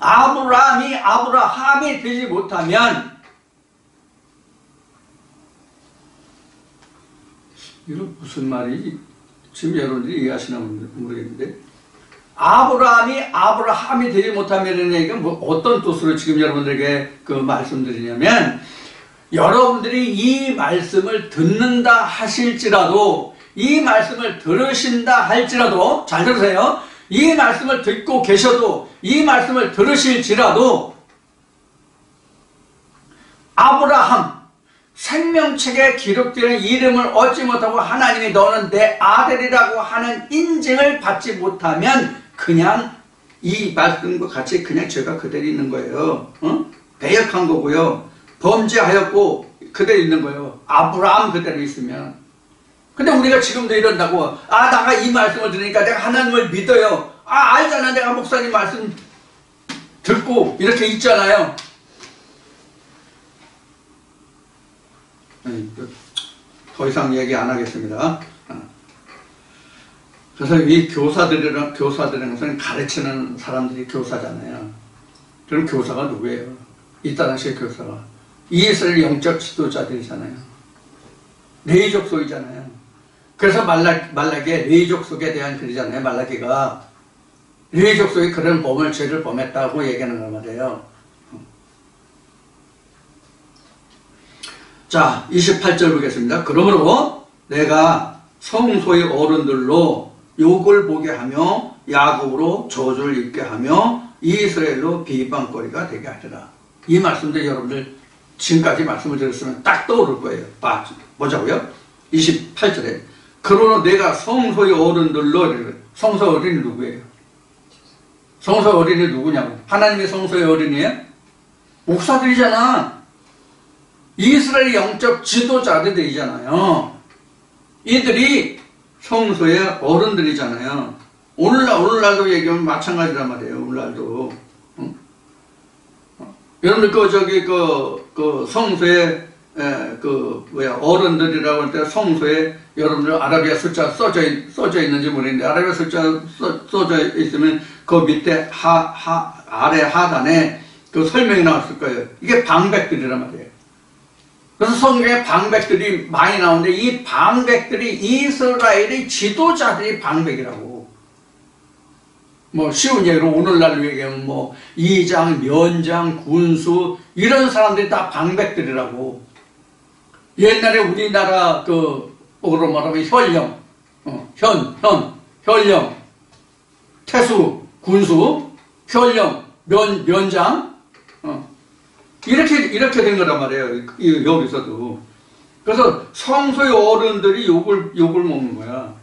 아브라함이 되지 못하면, 이건 무슨 말이 지금 여러분들이 이해하시나 모르겠는데, 아브라함이 되지 못하면 얘기가 뭐 어떤 뜻으로 지금 여러분들에게 그 말씀드리냐면, 여러분들이 이 말씀을 듣는다 하실지라도, 이 말씀을 들으신다 할지라도, 잘 들으세요. 이 말씀을 듣고 계셔도, 이 말씀을 들으실지라도, 아브라함, 생명책에 기록되는 이름을 얻지 못하고 하나님이 너는 내 아들이라고 하는 인증을 받지 못하면 그냥 이 말씀과 같이 그냥 죄가 그대로 있는 거예요. 배역한 거고요. 범죄하였고 그대로 있는 거예요. 아브라함 그대로 있으면. 근데 우리가 지금도 이런다고, 내가 이 말씀을 들으니까 내가 하나님을 믿어요. 알잖아. 내가 목사님 말씀 듣고 이렇게 있잖아요. 더 이상 얘기 안 하겠습니다. 그래서 이 교사들이라는 것은 가르치는 사람들이 교사잖아요. 그럼 교사가 누구예요? 이따 당시의 교사가 이스라엘 영적 지도자들이잖아요. 레위 족속이잖아요. 그래서 말라기에 레위 족속에 대한 글이잖아요. 말라기가 레위 족속이 그런 죄를 범했다고 얘기하는 거 말이에요. 자, 28절 보겠습니다. 그러므로 내가 성소의 어른들로 욕을 보게 하며 야곱으로 저주를 입게 하며 이스라엘로 비방거리가 되게 하리라. 이 말씀도 여러분들 지금까지 말씀을 들었으면 딱 떠오를 거예요. 보자고요. 28절에 그러나 내가 성소의 어른들로, 성소 어른이 누구예요? 성소 어른이 누구냐고. 하나님의 성소의 어른이에요? 목사들이잖아. 이스라엘 영적 지도자들이잖아요. 이들이 성소의 어른들이잖아요. 오늘날도 얘기하면 마찬가지란 말이에요. 오늘날도. 여러분들 성소의 어른들이라고 할 때 성소에 여러분들 아라비아 숫자 써져 있는지 모르겠는데, 아라비아 숫자 써져 있으면 그 밑에 아래 하단에 그 설명이 나왔을 거예요. 이게 방백들이란 말이에요. 그래서 성경에 방백들이 많이 나오는데, 이 방백들이 이스라엘의 지도자들이 방백이라고. 뭐 쉬운 예로 오늘날로 얘기하면 뭐 이장, 면장, 군수 이런 사람들이 다 방백들이라고. 옛날에 우리나라 뭐로 말하면 현령, 현령, 태수, 군수, 현령, 면장, 이렇게 된 거란 말이에요. 여기서도. 그래서 성소의 어른들이 욕을 먹는 거야.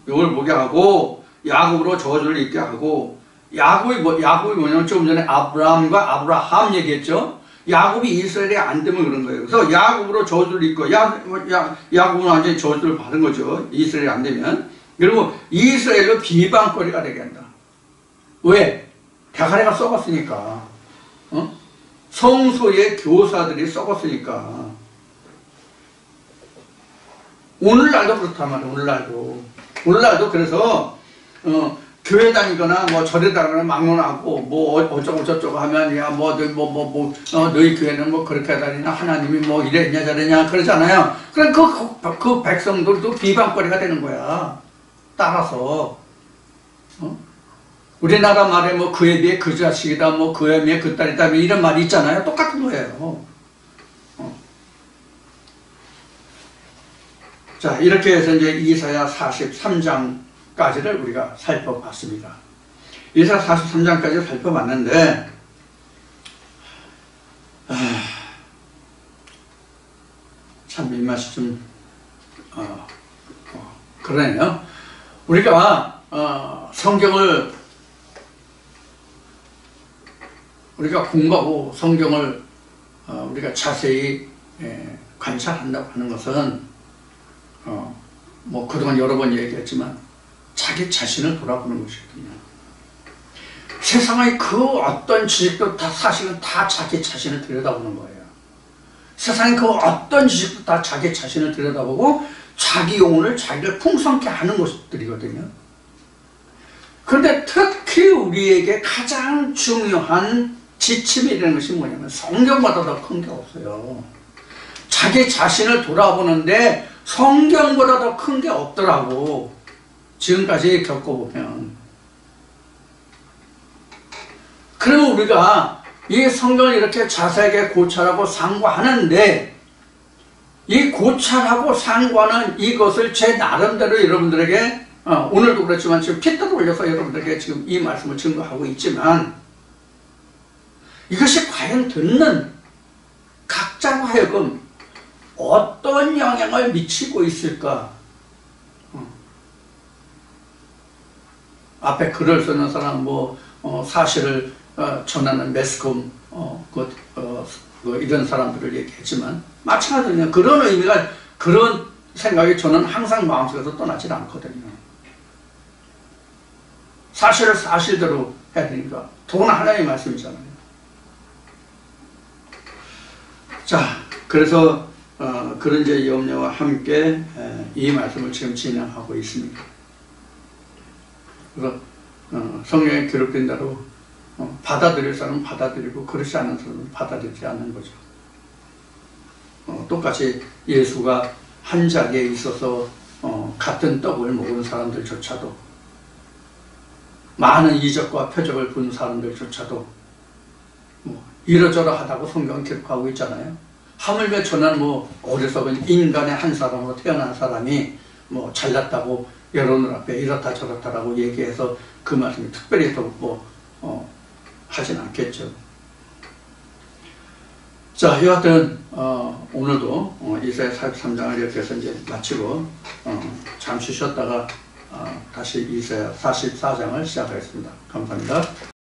욕을 먹게 하고 야곱으로 저주를 입게 하고. 야곱이 뭐냐면 좀 전에 아브라함과 아브라함 얘기했죠. 야곱이 이스라엘이 안 되면 그런 거예요. 그래서 야곱으로 저주를 입고, 야곱은 완전히 저주를 받은 거죠. 이스라엘이 안 되면. 그리고 이스라엘로 비방거리가 되게 한다. 왜? 대가리가 썩었으니까. 성소의 교사들이 썩었으니까. 오늘날도 그렇단 말이에요. 오늘날도 그래서 교회 다니거나 뭐 절에 다니거나 막론하고 뭐 어쩌고 저쩌고 하면, 야 너희 교회는 뭐 그렇게 다니나, 하나님이 뭐 이랬냐 저랬냐 그러잖아요. 그럼 그 백성들도 비방거리가 되는 거야. 따라서. 우리나라 말에 뭐 그에 비해 그 자식이다, 뭐 그에 비해 그 딸이다, 이런 말이 있잖아요. 똑같은 거예요. 자, 이렇게 해서 이제 이사야 43장까지를 우리가 살펴봤습니다. 이사야 43장까지 살펴봤는데, 참 입맛이 좀 그러네요. 우리가 성경을 우리가 공부하고 성경을 우리가 자세히 관찰한다고 하는 것은 뭐 그동안 여러 번 얘기했지만 자기 자신을 돌아보는 것이거든요. 세상의 그 어떤 지식도 다 사실은 다 자기 자신을 들여다보는 거예요. 세상의 그 어떤 지식도 다 자기 자신을 들여다보고 자기 영혼을 자기를 풍성케 하는 것들이거든요. 그런데 특히 우리에게 가장 중요한 지침이 되는 것이 뭐냐면 성경보다 더 큰 게 없어요. 자기 자신을 돌아보는데 성경보다 더 큰 게 없더라고. 지금까지 겪어보면. 그러면 우리가 이 성경을 이렇게 자세하게 고찰하고 상고하는데 이 고찰하고 상고하는 이것을 제 나름대로 여러분들에게 오늘도 그렇지만 지금 핏대를 올려서 여러분들에게 지금 이 말씀을 증거하고 있지만 이것이 과연 듣는 각자로 하여금 어떤 영향을 미치고 있을까? 앞에 글을 쓰는 사람 사실을 전하는 매스컴 이런 사람들을 얘기했지만 마찬가지로 그런 의미가 그런 생각이 저는 항상 마음속에서 떠나질 않거든요. 사실을 사실대로 해야 되니까 돈 하나의 말씀이잖아요. 자, 그래서 그런 이제 염려와 함께 이 말씀을 지금 진행하고 있습니다. 그래서 성경에 기록된 대로 받아들일 사람은 받아들이고 그렇지 않은 사람은 받아들이지 않는 거죠. 똑같이 예수가 한 자리에 있어서 같은 떡을 먹은 사람들조차도 많은 이적과 표적을 본 사람들조차도 이러저러하다고 성경은 기록하고 있잖아요. 하물며 저는 어리석은 인간의 한 사람으로 태어난 사람이 잘났다고 여러분 앞에 이렇다 저렇다라고 얘기해서 그 말씀이 특별히 더 하진 않겠죠. 자, 여하튼 오늘도 이사야 43장을 이렇게 해서 이제 마치고 잠시 쉬었다가 다시 이사야 44장을 시작하겠습니다. 감사합니다.